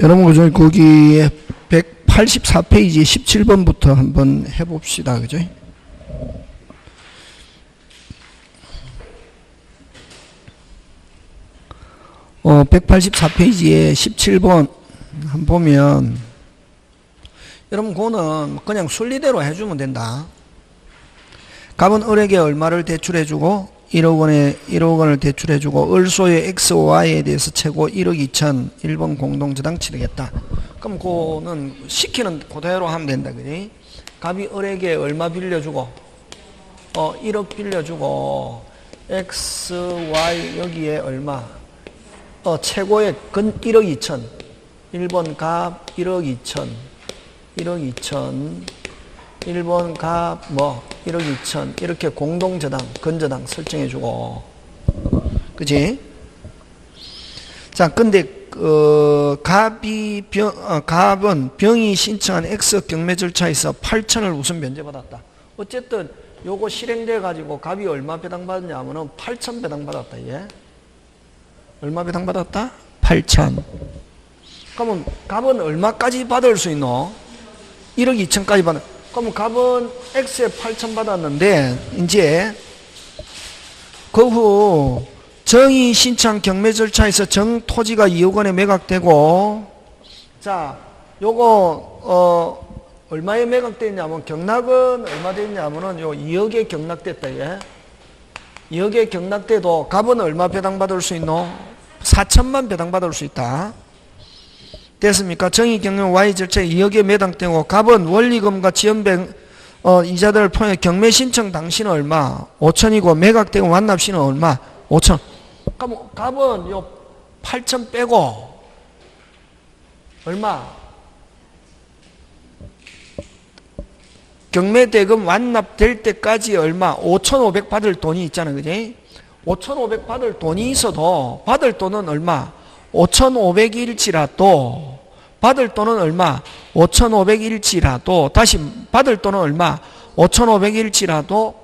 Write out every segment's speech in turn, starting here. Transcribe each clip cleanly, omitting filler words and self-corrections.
여러분, 그죠? 거기에 184페이지 17번부터 한번 해봅시다. 그죠? 184페이지에 17번 한번 보면, 여러분, 그거는 그냥 순리대로 해주면 된다. 갑은 을에게 얼마를 대출해주고 1억 원을 대출해주고 을소의 X, Y에 대해서 최고 1억 2천 1번 공동저당 치르겠다. 그럼 그거는 시키는 그대로 하면 된다. 그지? 갑이 을에게 얼마 빌려주고 1억 빌려주고 X, Y 여기에 얼마 최고의 근 1억 2천 1번 갑 1억 2천 1억 2천 1번 갑 1억 2천 이렇게 공동저당 근저당 설정해주고, 그지? 자, 근데 갑은 병이 신청한 X 경매 절차에서 8천을 우선 면제받았다. 어쨌든 요거 실행돼 가지고 갑이 얼마 배당받았냐 하면은 8천 배당받았다. 얘 얼마 배당받았다? 8천. 그러면 갑은 얼마까지 받을 수 있노? 1억 2천까지 받는. 그럼 갑은 X에 8천 받았는데, 이제 그 후 정의 신청 경매 절차에서 정 토지가 2억 원에 매각되고, 자, 요거 얼마에 매각됐냐면 경락은 얼마 됐냐면은 요 2억에 경락됐다. 얘 2억에 경락돼도 갑은 얼마 배당받을 수 있노? 4천만 배당받을 수 있다. 됐습니까? 정의 경영 Y 절차에 2억에 매당되고, 갑은 원리금과 지연뱅 이자들을 포함해 경매 신청 당시는 얼마? 5천이고 매각되고 완납시는 얼마? 5천. 그럼 갑은 요 8천 빼고 얼마? 경매 대금 완납될 때까지 얼마? 5,500 받을 돈이 있잖아. 그지? 5,500 받을 돈이 있어도 받을 돈은 얼마? 5,500일지라도 받을 돈은 얼마? 5,500일지라도 다시 받을 돈은 얼마? 5,500일지라도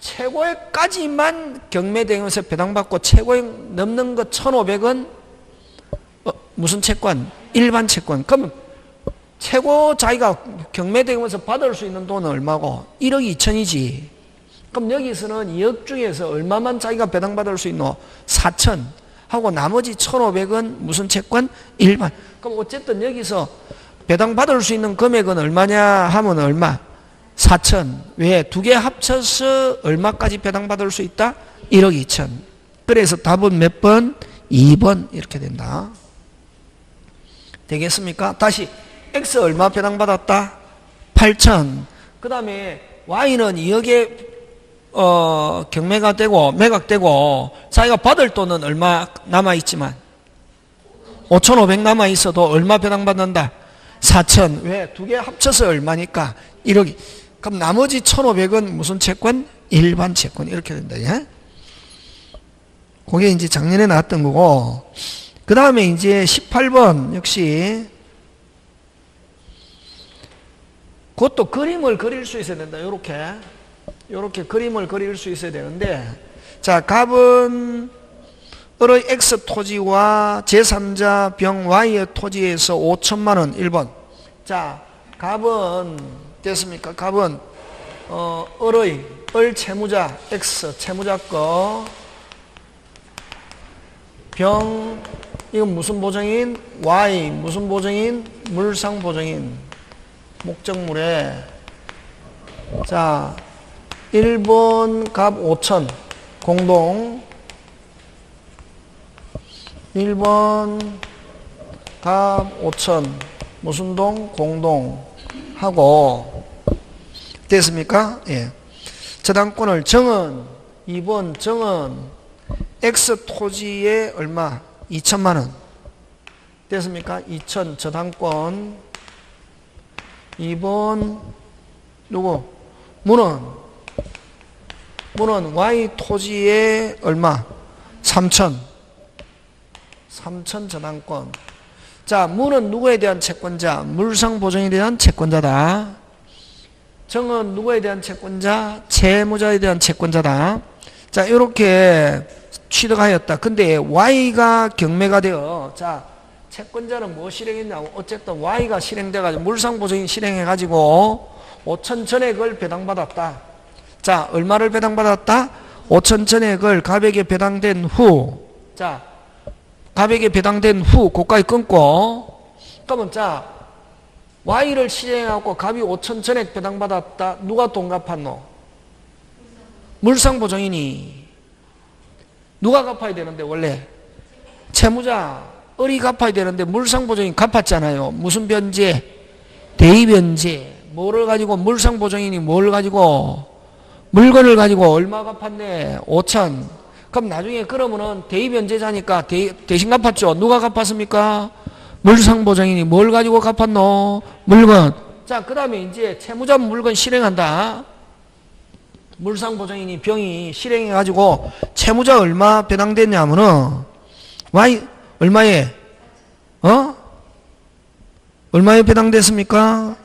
최고액까지만 경매대금에서 배당받고 최고액 넘는 것 1,500은 무슨 채권? 일반 채권. 그러면 최고 자기가 경매대금에서 받을 수 있는 돈은 얼마고? 1억 2천이지. 그럼 여기서는 2억 중에서 얼마만 자기가 배당받을 수 있노? 4천. 하고 나머지 1,500은 무슨 채권? 일반. 그럼 어쨌든 여기서 배당받을 수 있는 금액은 얼마냐 하면 얼마? 4천. 왜? 두 개 합쳐서 얼마까지 배당받을 수 있다? 1억 2천. 그래서 답은 몇 번? 2번 이렇게 된다. 되겠습니까? 다시 X 얼마 배당받았다? 8천. 그 다음에 Y는 2억에 경매가 되고 매각되고 자기가 받을 돈은 얼마 남아있지만 5,500 남아있어도 얼마 배당받는다? 4천. 왜? 두 개 합쳐서 얼마니까? 1억이. 그럼 나머지 1,500은 무슨 채권? 일반 채권. 이렇게 된다. 예? 그게 이제 작년에 나왔던 거고, 그 다음에 이제 18번 역시 그것도 그림을 그릴 수 있어야 된다. 요렇게 그림을 그릴 수 있어야 되는데, 자, 갑은 을의 X 토지와 제3자 병 Y의 토지에서 5천만 원 1번. 자, 갑은 됐습니까? 갑은 을 채무자 X 채무자 거 병 이건 무슨 보증인? Y 무슨 보증인? 물상 보증인 목적물에, 자 1번 갑 5천 공동 1번 갑 5천 무슨 동? 공동 하고 됐습니까? 예. 저당권을 정은 2번 정은 X 토지에 얼마? 2천만 원 됐습니까? 2천 저당권 2번 누구? 문은 Y 토지에 얼마? 3천 저당권. 자, 문은 누구에 대한 채권자? 물상보증에 대한 채권자다. 정은 누구에 대한 채권자? 채무자에 대한 채권자다. 자, 이렇게 취득하였다. 근데 Y가 경매가 되어, 자, 채권자는 뭐 실행했냐고. 어쨌든 Y가 실행돼가지고 물상보증인 실행해가지고 5천 전액을 배당받았다. 자, 얼마를 배당받았다? 5천 전액을 갑에게 배당된 후, 자, 갑에게 배당된 후 고가에 끊고, 그러면 자, Y를 실행하고 갑이 5천 전액 배당받았다. 누가 돈 갚았노? 물상보증인이. 누가 갚아야 되는데 원래? 채무자, 을이 갚아야 되는데 물상보증인이 갚았잖아요. 무슨 변제? 대의변제. 뭐를 가지고? 물상보증인이 뭘 가지고? 물건을 가지고 얼마 갚았네? 5천. 그럼 나중에 그러면은 대의변제자니까 대신 갚았죠. 누가 갚았습니까? 물상보증인이 뭘 가지고 갚았노? 물건. 자, 그 다음에 이제 채무자 물건 실행한다. 물상보증인이 병이 실행해가지고 채무자 얼마 배당됐냐면은 Y 얼마에? 얼마에 배당됐습니까?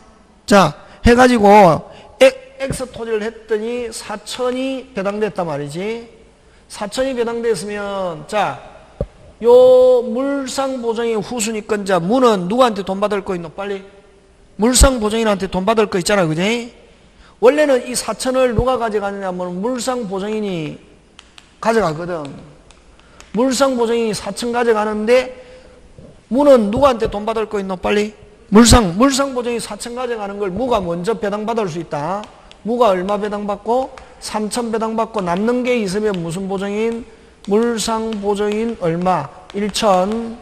자, 해가지고 X 토지를 했더니 4천이 배당됐단 말이지. 4천이 배당됐으면 자, 요 물상보증인 후순위권자 무는 누구한테 돈 받을 거 있노? 빨리. 물상보증인한테 돈 받을 거 있잖아, 그지? 원래는 이 4천을 누가 가져가느냐면 물상보증인이 가져가거든. 물상보증인이 4천 가져가는데 무는 누구한테 돈 받을 거 있노? 빨리. 물상보증인이 4천 가져가는 걸 무가 먼저 배당받을 수 있다. 무가 얼마 배당받고? 3천 배당받고 남는 게 있으면 무슨 보증인? 물상보증인 얼마? 1천.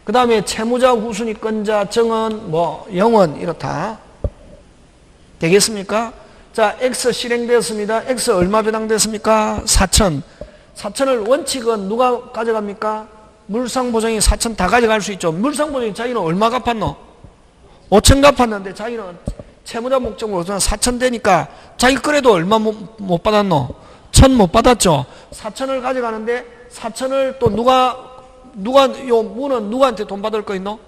그 다음에 채무자 후순위권자 정은 뭐 0원 이렇다. 되겠습니까? 자, X 실행되었습니다. X 얼마 배당됐습니까? 4천. 4천을 원칙은 누가 가져갑니까? 물상보증인 4천 다 가져갈 수 있죠. 물상보증인 자기는 얼마 갚았노? 5천 갚았는데 자기는 채무자 목적으로 4천 되니까 자기 그래도 얼마 못 받았노? 1천 못 받았죠. 4천을 가져가는데 4천을 또 요 무는 누구한테 돈 받을 거 있노?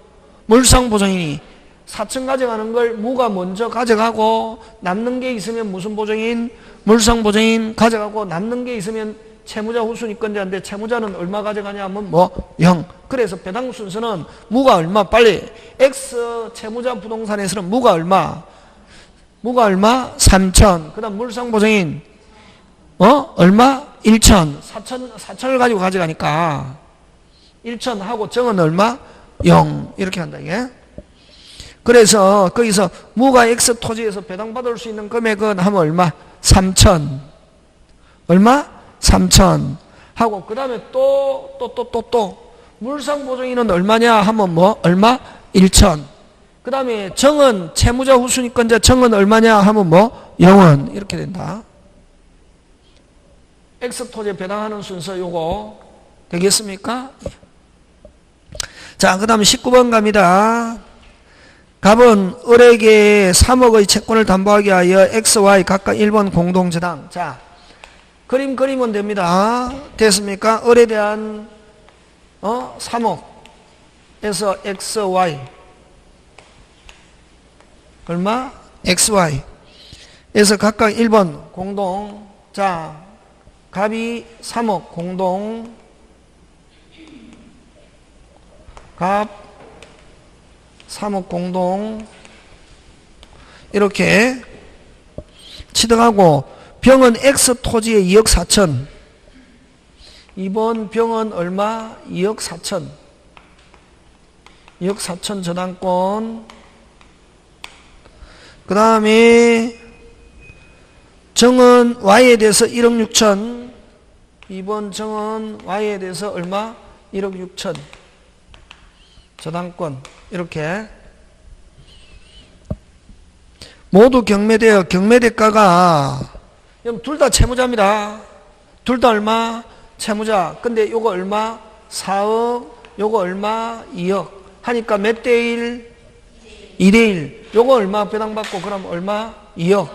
물상보증인이 4천 가져가는 걸 무가 먼저 가져가고 남는 게 있으면 무슨 보증인? 물상보증인 가져가고 남는 게 있으면 채무자 후순위권자인데 채무자는 얼마 가져가냐면 뭐 0. 그래서 배당 순서는 무가 얼마? 빨리. X 채무자 부동산에서는 무가 얼마? 3천. 그 다음 물상보증인 얼마? 1천. 4천을 가지고 가져가니까 1천 하고 정은 얼마? 0. 이렇게 한다, 이게. 그래서 거기서 무가 X 토지에서 배당받을 수 있는 금액은 하면 얼마? 3천. 얼마? 3천. 하고 그 다음에 또 물상보증인은 얼마냐 하면 뭐? 얼마? 1천. 그 다음에 정은 채무자 후순위권자 정은 얼마냐 하면 뭐? 0원. 이렇게 된다. X 토지에 배당하는 순서 요거 되겠습니까? 자, 그 다음에 19번 갑니다. 갑은 을에게 3억의 채권을 담보하기 위하여 X, Y 각각 1번 공동저당. 자, 그림 그리면 됩니다. 됐습니까? 을에 대한 3억에서 X, Y 얼마? X, Y 에서 각각 1번 공동. 자, 갑이 3억 공동. 갑 3억 공동 이렇게 취득하고 병은 X 토지에 2억 4천. 이번 병은 얼마? 2억 4천. 2억 4천 저당권. 그 다음에 정은 Y에 대해서 1억 6천. 이번 정은 Y에 대해서 얼마? 1억 6천. 저당권. 이렇게 모두 경매되어 경매대가가 둘 다 채무자입니다. 둘 다 얼마? 채무자. 근데 요거 얼마? 4억. 요거 얼마? 2억. 하니까 몇 대 1? 2대 1. 요거 얼마 배당받고 그럼 얼마? 2억.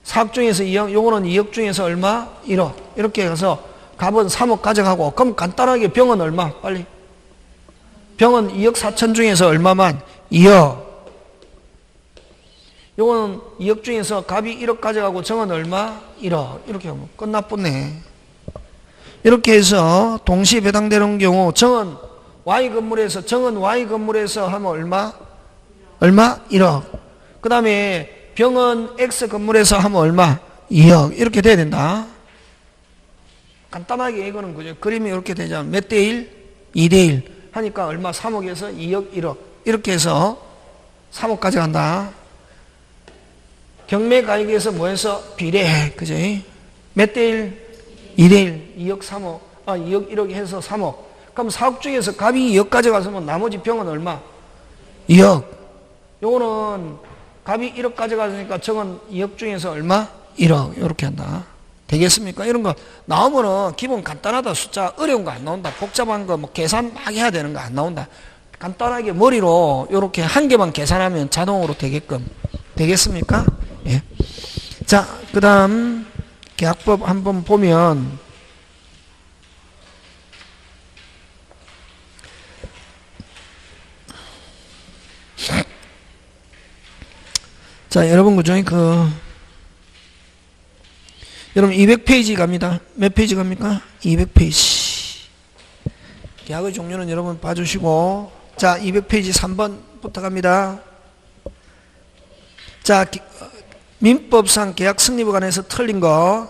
4억 중에서 2억. 요거는 2억 중에서 얼마? 1억. 이렇게 해서 갑은 3억 가져가고 그럼 간단하게 병은 얼마? 빨리. 병은 2억 4천 중에서 얼마만? 2억. 요거는 2억 중에서 갑이 1억 가져가고 정은 얼마? 1억. 이렇게 하면 끝나쁘네. 이렇게 해서 동시에 배당되는 경우 정은 Y 건물에서, 정은 Y 건물에서 하면 얼마? 얼마? 1억. 그 다음에 병은 X 건물에서 하면 얼마? 2억. 이렇게 돼야 된다. 간단하게 이거는 그죠. 그림이 이렇게 되잖아. 몇 대 1? 2대 1. 하니까 얼마? 3억에서 2억, 1억. 이렇게 해서 3억까지 간다. 경매 가액에서 뭐해서? 비례해. 그죠? 몇 대 1? 2대 1. 2억 3억. 2억 1억 해서 3억. 그럼 4억 중에서 갑이 2억 가져가서면 나머지 병은 얼마? 2억. 요거는 갑이 1억 가져가니까 정은 2억 중에서 얼마? 1억. 이렇게 한다. 되겠습니까? 이런 거 나오면은 기본 간단하다. 숫자 어려운 거 안 나온다. 복잡한 거 뭐 계산 막 해야 되는 거 안 나온다. 간단하게 머리로 이렇게 한 개만 계산하면 자동으로 되게끔 되겠습니까? 예. 자, 그 다음 계약법 한번 보면 자, 여러분 그죠? 여러분 200페이지 갑니다. 몇 페이지 갑니까? 200페이지. 계약의 종류는 여러분 봐주시고, 자, 200페이지 3번부터 갑니다. 자, 민법상 계약 승립에 관해서 틀린 거.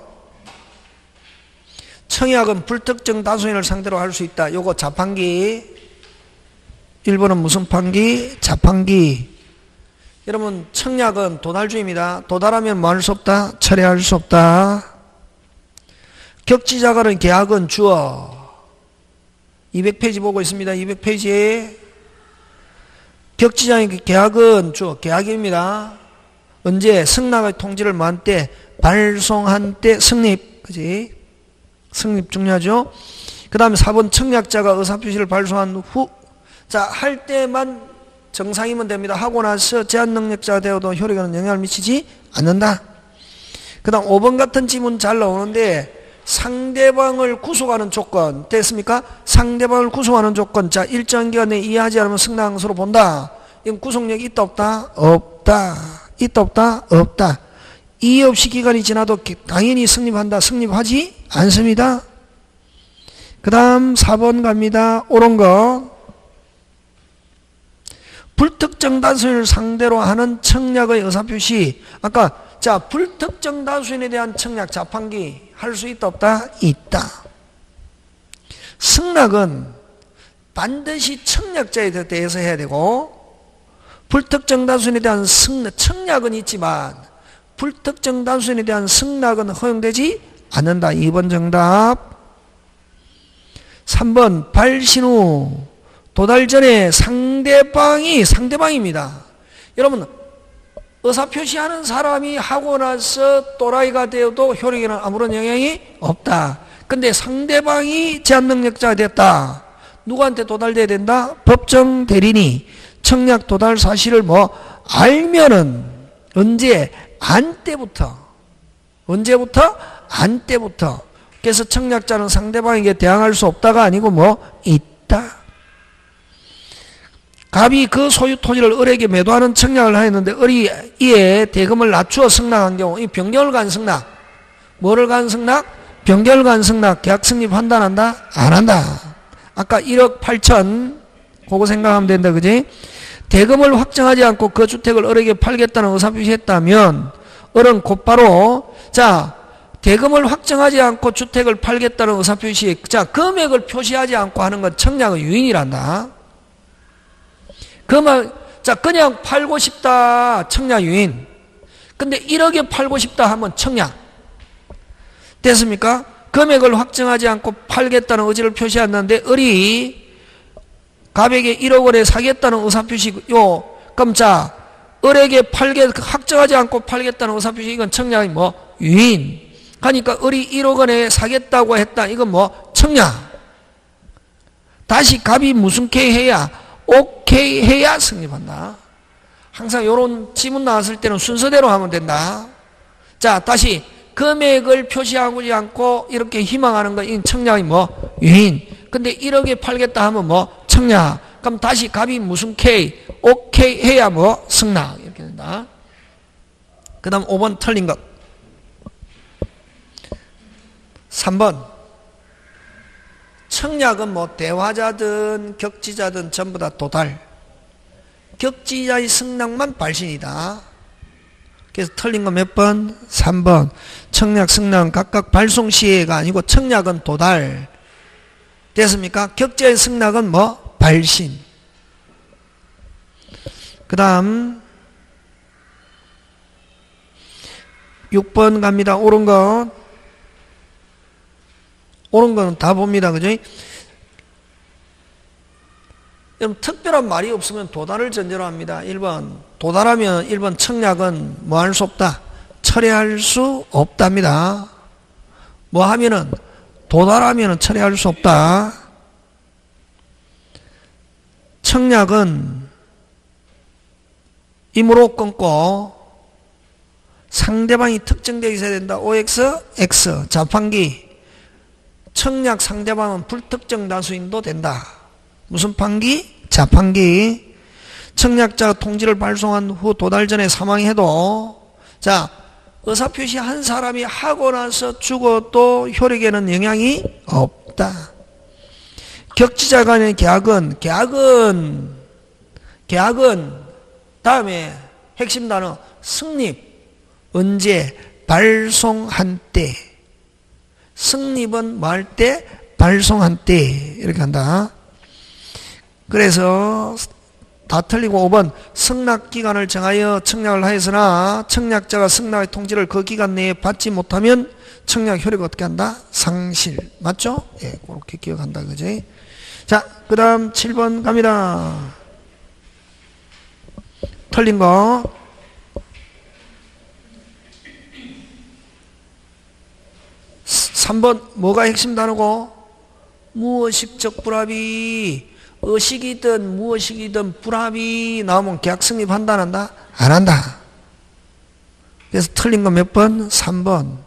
청약은 불특정 다수인을 상대로 할 수 있다. 요거 자판기. 1번은 무슨 판기? 자판기. 여러분 청약은 도달주의입니다. 도달하면 뭐 할 수 없다? 철회할 수 없다. 격지자가는 계약은 주어. 200페이지 보고 있습니다. 200페이지에 격지자의 계약은 주어. 계약입니다. 언제? 승낙의 통지를 뭐한 때? 발송한 때 승립. 그지? 승립 중요하죠. 그 다음에 4번 청약자가 의사표시를 발송한 후, 자, 할 때만 정상이면 됩니다. 하고 나서 제한능력자가 되어도 효력에는 영향을 미치지 않는다. 그 다음 5번 같은 지문 잘 나오는데 상대방을 구속하는 조건 됐습니까? 상대방을 구속하는 조건. 자, 일정 기간 내에 이해하지 않으면 승낙항소로 본다. 이건 구속력이 있다 없다? 없다. 있다 없다? 없다. 이해 없이 기간이 지나도 당연히 승립한다. 승립하지 않습니다. 그 다음 4번 갑니다. 옳은 거. 불특정 다수인을 상대로 하는 청약의 의사표시. 아까 자, 불특정 다수인에 대한 청약 자판기 할 수 있다 없다? 있다. 승낙은 반드시 청약자에 대해서 해야 되고, 불특정 다수인에 대한 청약은 있지만 불특정 다수인에 대한 승낙은 허용되지 않는다. 2번 정답. 3번 발신 후 도달 전에 상대방입니다. 여러분 의사표시하는 사람이 하고 나서 또라이가 되어도 효력에는 아무런 영향이 없다. 근데 상대방이 제한능력자가 됐다. 누구한테 도달돼야 된다? 법정 대리인이 청약 도달 사실을 뭐 알면은 언제? 안 때부터. 언제부터? 안 때부터. 그래서 청약자는 상대방에게 대항할 수 없다가 아니고 뭐 있다. 갑이 그 소유 토지를 을에게 매도하는 청약을 하였는데 을이 이에 대금을 낮추어 승낙한 경우 이 변경을 간 승낙. 뭐를 간 승낙? 변경을 간 승낙. 계약 승립 한다 안 한다? 안 한다. 아까 1억 8천 그거 생각하면 된다. 그지? 대금을 확정하지 않고 그 주택을 을에게 팔겠다는 의사표시했다면 을은 곧바로 자 대금을 확정하지 않고 주택을 팔겠다는 의사표시, 자 금액을 표시하지 않고 하는 건 청약의 유인이란다. 자 그냥 팔고 싶다 청약 유인. 근데 1억에 팔고 싶다 하면 청약 됐습니까? 금액을 확정하지 않고 팔겠다는 의지를 표시했는데 을이 갑에게 1억 원에 사겠다는 의사표시, 그럼 자 을에게 확정하지 않고 팔겠다는 의사표시, 이건 청약이 뭐 유인. 하니까 을이 1억 원에 사겠다고 했다. 이건 뭐 청약. 다시 갑이 무슨 K 해야? 오케이 해야 승립한다. 항상 이런 지문 나왔을 때는 순서대로 하면 된다. 자, 다시 금액을 표시하지 않고 이렇게 희망하는 거, 이 청약이 뭐 유인. 근데 1억에 팔겠다 하면 뭐 청약. 그럼 다시 갑이 무슨 K? 오케이 해야 뭐 승낙. 이렇게 된다. 그 다음 5번 틀린 것. 3번. 청약은 뭐 대화자든 격지자든 전부 다 도달. 격지자의 승낙만 발신이다. 그래서 틀린 거 몇 번? 3번. 청약, 승낙은 각각 발송 시에가 아니고 청약은 도달. 됐습니까? 격지자의 승낙은 뭐? 발신. 그 다음 6번 갑니다. 옳은 거. 옳은 거는 다 봅니다. 그죠? 여러분, 특별한 말이 없으면 도달을 전제로 합니다. 1번. 도달하면 1번 청약은 뭐 할 수 없다? 철회할 수 없답니다. 뭐 하면은, 도달하면은 철회할 수 없다. 청약은 임으로 끊고 상대방이 특정되어 있어야 된다. OX, X. 자판기. 청약 상대방은 불특정 다수인도 된다. 무슨 판기? 자판기. 청약자가 통지를 발송한 후 도달 전에 사망해도, 자, 의사표시 한 사람이 하고 나서 죽어도 효력에는 영향이 없다. 격지자 간의 계약은 다음에 핵심 단어 승립. 언제? 발송한 때. 승립은 뭐 할 때? 발송한 때. 이렇게 한다. 그래서 다 틀리고 5번 승낙기간을 정하여 청약을 하였으나 청약자가 승낙의 통지를 그 기간 내에 받지 못하면 청약 효력을 어떻게 한다? 상실. 맞죠? 예, 그렇게 기억한다. 그지? 자, 그 다음 7번 갑니다. 틀린 거. (3번) 뭐가 핵심 단어고? 무의식적 불합의. 의식이든 무의식이든 불합의 나오면 계약 성립한다 안 한다? 안 한다. 그래서 틀린 거 몇 번? 3번.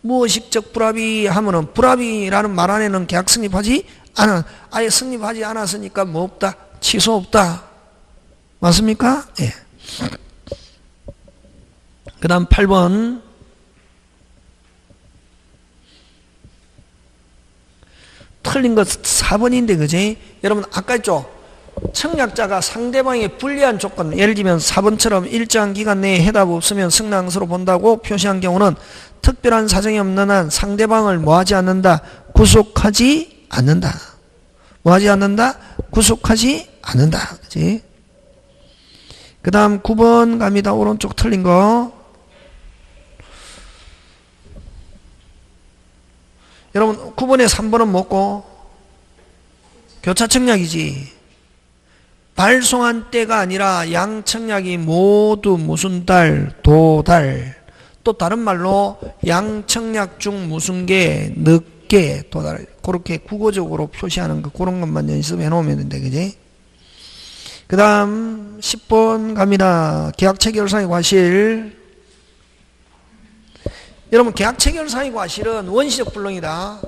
무의식적 불합의 하면은 불합의라는 말 안에는 계약 성립하지 않아. 아예 성립하지 않았으니까 뭐 없다? 취소 없다. 맞습니까? 예. 그 다음 8번. 틀린 거 4번인데, 그지? 여러분, 아까 했죠? 청약자가 상대방의 불리한 조건, 예를 들면 4번처럼 일정한 기간 내에 해답 없으면 승낙서로 본다고 표시한 경우는 특별한 사정이 없는 한 상대방을 뭐하지 않는다? 구속하지 않는다. 뭐하지 않는다? 구속하지 않는다. 그지? 그 다음 9번 갑니다. 오른쪽 틀린 거. 여러분 9번에 3번은 뭐고? 교차청약이지. 발송한 때가 아니라 양청약이 모두 무슨 달? 도달. 또 다른 말로 양청약 중 무슨 게? 늦게 도달. 그렇게 국어적으로 표시하는 거, 그런 것만 연습해 놓으면 된다. 그지? 그 다음 10번 갑니다. 계약 체결상의 과실. 여러분, 계약 체결상의 과실은 원시적 불능이다.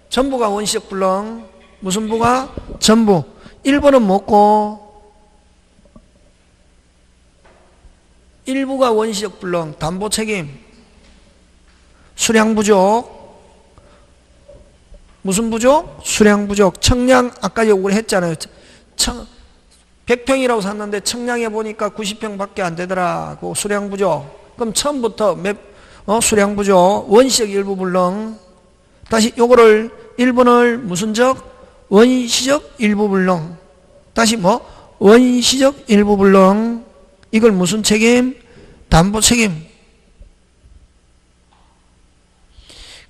전부가 원시적 불능. 무슨 부가? 전부. 1번은 뭐고? 일부가 원시적 불능. 담보 책임. 수량 부족. 무슨 부족? 수량 부족. 청량, 아까 요구를 했잖아요. 100평이라고 샀는데 청량해 보니까 90평 밖에 안 되더라. 그 수량 부족. 그럼 처음부터 수량 부족. 원시적 일부 불능. 다시 요거를 1번을 무슨 적? 원시적 일부 불능. 다시 뭐? 원시적 일부 불능. 이걸 무슨 책임? 담보 책임.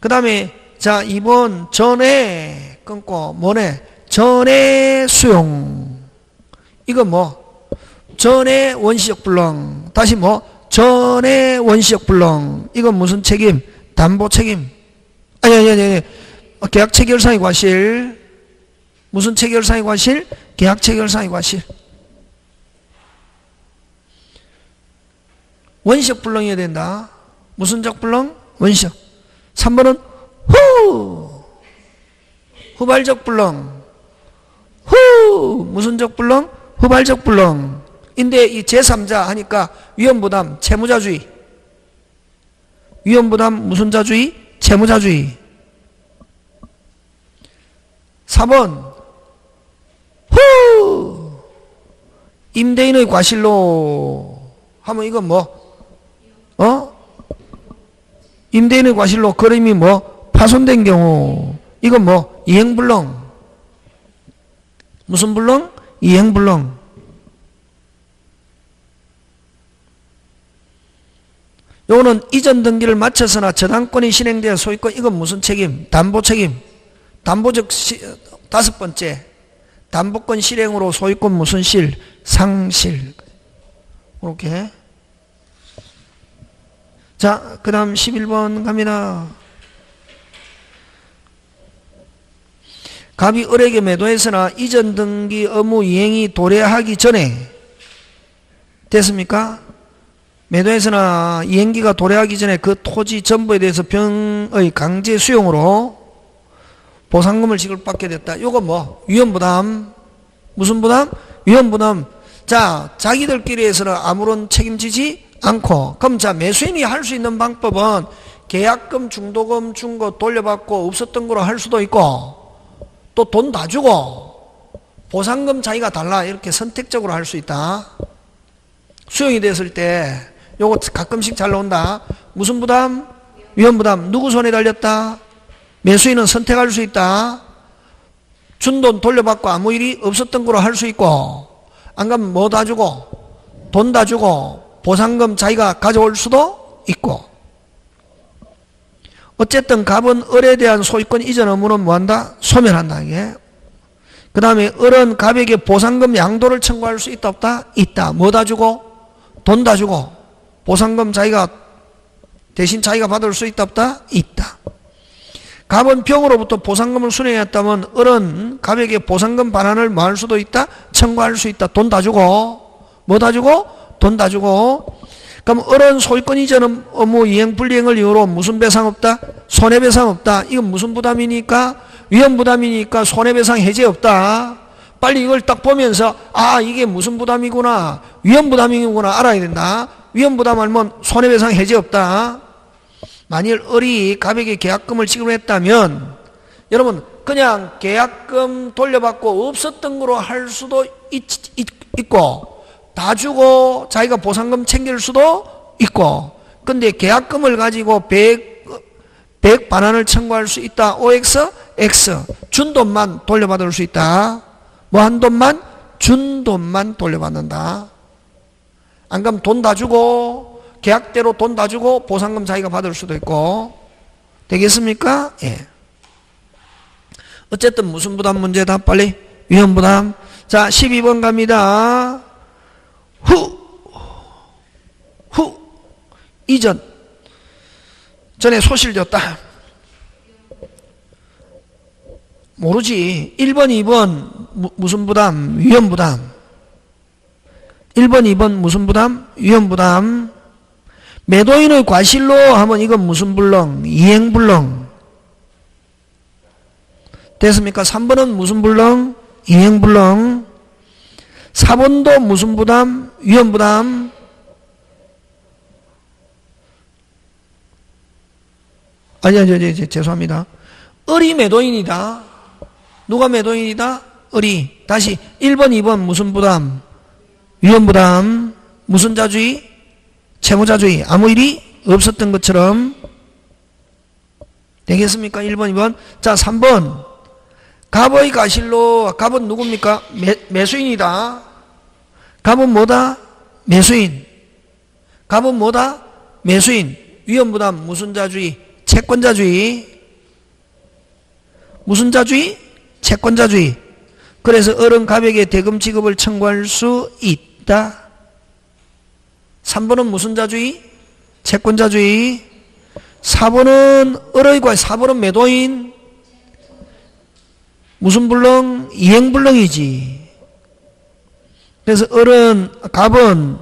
그 다음에 자 2번 전에 끊고 뭐네? 전에 수용. 이거 뭐? 전에 원시적 불능. 다시 뭐? 전에 원시적 불능. 이건 무슨 책임? 담보 책임. 아니. 계약 체결상의 과실. 무슨 체결상의 과실? 계약 체결상의 과실. 원시적 불능이어야 된다. 무슨 적 불능? 원시적. 3번은 후발적 불능. 무슨 적 불능? 후발적 불능. 인데 이 제3자 하니까 위험부담, 채무자주의. 위험부담 무슨 자주의? 채무자주의. 4번 임대인의 과실로 하면 이건 뭐? 임대인의 과실로 그림이 뭐? 파손된 경우 이건 뭐? 이행불능. 무슨 불능? 이행불능. 요거는 이전 등기를 마쳐서나 저당권이 실행되어 소유권 이건 무슨 책임? 담보 책임. 담보적 다섯 번째 담보권 실행으로 소유권 무슨 실? 상실. 이렇게. 자, 그 다음 11번 갑니다. 갑이 을에게 매도해서나 이전 등기 의무 이행이 도래하기 전에 됐습니까? 매도해서나 이행기가 도래하기 전에 그 토지 전부에 대해서 병의 강제 수용으로 보상금을 지급받게 됐다. 요거 뭐? 위험부담. 무슨 부담? 위험부담. 자, 자기들끼리 해서는 아무런 책임지지 않고. 그럼 자, 매수인이 할 수 있는 방법은 계약금, 중도금 준 거 돌려받고 없었던 거로 할 수도 있고 또 돈 다 주고 보상금 자기가 달라 이렇게 선택적으로 할 수 있다. 수용이 됐을 때 요거 가끔씩 잘 나온다. 무슨 부담? 위험부담. 누구 손에 달렸다? 매수인은 선택할 수 있다. 준 돈 돌려받고 아무 일이 없었던 거로 할 수 있고 안 가면 뭐 다 주고 돈 다 주고 보상금 자기가 가져올 수도 있고. 어쨌든 갑은 을에 대한 소유권 이전 의무는 뭐한다? 소멸한다. 이게. 그 다음에 을은 갑에게 보상금 양도를 청구할 수 있다 없다? 있다. 뭐 다 주고? 돈 다 주고 보상금 자기가 대신 자기가 받을 수 있다 없다? 있다. 갑은 병으로부터 보상금을 수령했다면 을은 갑에게 보상금 반환을 뭐 할 수도 있다? 청구할 수 있다. 돈 다 주고 뭐 다 주고? 돈 다 주고. 그럼 을은 소유권 이전 의무 이행 불이행을 이유로 무슨 배상 없다? 손해배상 없다. 이건 무슨 부담이니까? 위험부담이니까 손해배상 해제 없다. 빨리 이걸 딱 보면서 아 이게 무슨 부담이구나 위험부담이구나 알아야 된다. 위험부담 알면 손해배상 해제 없다. 만일 을이 갑에게 계약금을 지급했다면 여러분 그냥 계약금 돌려받고 없었던 거로 할 수도 있고 다 주고 자기가 보상금 챙길 수도 있고 근데 계약금을 가지고 100 반환을 청구할 수 있다. OX, X 준 돈만 돌려받을 수 있다. 뭐 한 돈만? 준 돈만 돌려받는다. 안 그러면 돈 다 주고 계약대로 돈 다 주고 보상금 자기가 받을 수도 있고. 되겠습니까? 예. 어쨌든 무슨 부담 문제다? 빨리. 위험부담. 자, 12번 갑니다. 이전. 전에 소실졌다. 모르지. 1번, 2번 무슨 부담? 위험부담. 1번, 2번 무슨 부담? 위험부담. 매도인의 과실로 하면 이건 무슨 불능? 이행불능. 됐습니까? 3번은 무슨 불능? 이행불능. 4번도 무슨 부담? 위험부담. 아니, 죄송합니다. 을이 매도인이다. 누가 매도인이다? 을이. 다시 1번, 2번 무슨 부담? 위험부담. 무슨 자주의? 채무자주의. 아무 일이 없었던 것처럼. 되겠습니까? 1번, 2번. 자, 3번. 갑의 과실로, 갑은 누굽니까? 매수인이다. 갑은 뭐다? 매수인. 갑은 뭐다? 매수인. 위험부담. 무슨 자주의? 채권자주의. 무슨 자주의? 채권자주의. 그래서 을은 갑에게 대금 지급을 청구할 수 있다. 3번은 무슨 자주의? 채권자주의. 4번은 을의 과실. 4번은 매도인. 무슨 불능? 이행불능이지. 그래서 갑은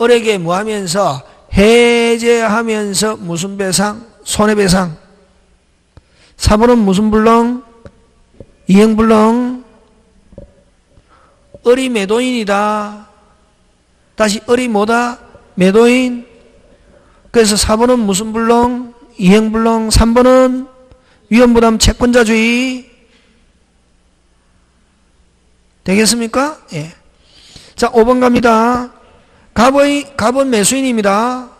을에게 뭐 하면서? 해제하면서 무슨 배상? 손해배상. 4번은 무슨 불능? 이행불능. 을이 매도인이다. 다시 을이 뭐다? 매도인. 그래서 4번은 무슨 불능? 이행불능. 3번은 위험부담 채권자주의. 되겠습니까? 예. 자, 5번 갑니다. 갑은 매수인입니다.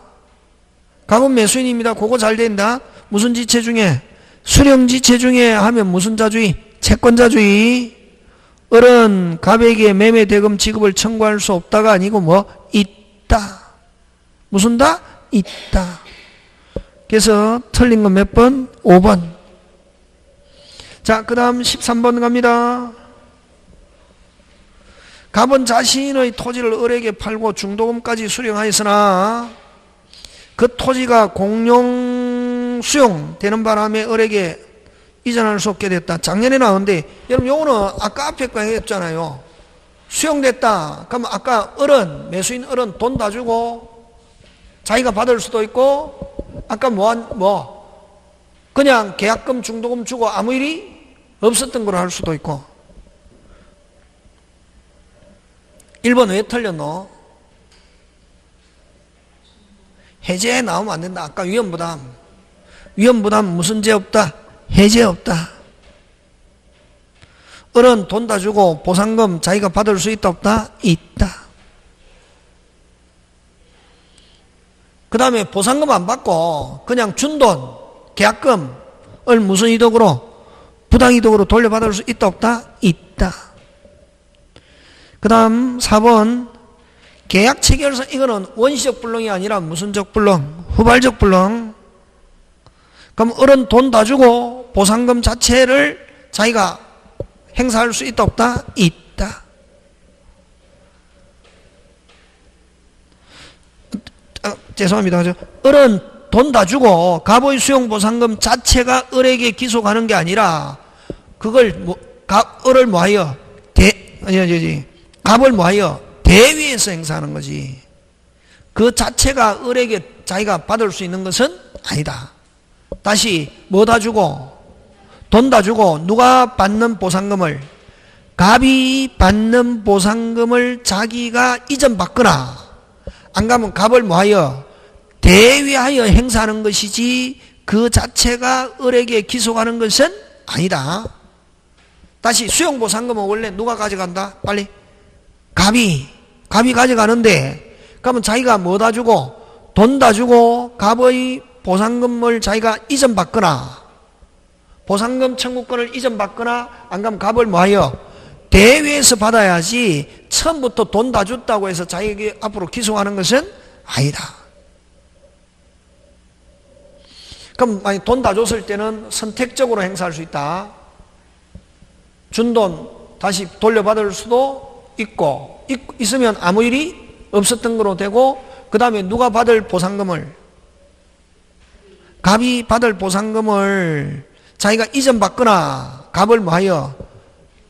갑은 매수인입니다. 그거 잘 된다. 무슨 지체 중에? 수령 지체 중에 하면 무슨 자주의? 채권자주의. 을은 갑에게 매매 대금 지급을 청구할 수 없다가 아니고 뭐? 있다. 무슨 다? 있다. 그래서 틀린 건 몇 번? 5번. 자, 그 다음 13번 갑니다. 갑은 자신의 토지를 을에게 팔고 중도금까지 수령하였으나 그 토지가 공용 수용되는 바람에 을에게 이전할 수 없게 됐다. 작년에 나왔는데 여러분 요거는 아까 앞에 거 했잖아요. 수용됐다. 그러면 아까 을은 매수인 을은 돈 다 주고 자기가 받을 수도 있고 아까 그냥 계약금 중도금 주고 아무 일이 없었던 걸 할 수도 있고. 1번 왜 틀렸노? 해제 나오면 안 된다. 아까 위험부담. 위험부담 무슨 죄 없다? 해제 없다. 을은 돈 다 주고 보상금 자기가 받을 수 있다 없다? 있다. 그 다음에 보상금 안 받고 그냥 준 돈, 계약금을 무슨 이득으로? 부당이득으로 돌려받을 수 있다 없다? 있다. 그 다음 4번 계약 체결서. 이거는 원시적 불능이 아니라 무슨적 불능? 후발적 불능. 그럼 을은 돈 다 주고 보상금 자체를 자기가 행사할 수 있다 없다? 있다. 죄송합니다. 을은 돈 다 주고 갑의 수용 보상금 자체가 을에게 기속하는 게 아니라 그걸 을을 뭐하여? 갑을 뭐하여? 대위에서 행사하는 거지. 그 자체가 을에게 자기가 받을 수 있는 것은 아니다. 다시 뭐 다 주고? 돈 다 주고 누가 받는 보상금을? 갑이 받는 보상금을 자기가 이전받거나 안 가면 갑을 뭐하여? 대위하여 행사하는 것이지 그 자체가 을에게 기속하는 것은 아니다. 다시 수용보상금은 원래 누가 가져간다? 빨리. 갑이 가져가는데 그러면 자기가 뭐 다 주고? 돈 다 주고 갑의 보상금을 자기가 이전받거나 보상금 청구권을 이전받거나 안 가면 갑을 뭐하여? 대위에서 받아야지 처음부터 돈 다 줬다고 해서 자기에게 앞으로 기소하는 것은 아니다. 그럼 만약 돈 다 줬을 때는 선택적으로 행사할 수 있다. 준 돈 다시 돌려받을 수도 있고 있으면 아무 일이 없었던 거로 되고 그 다음에 누가 받을 보상금을? 갑이 받을 보상금을 자기가 이전받거나 갑을 뭐하여?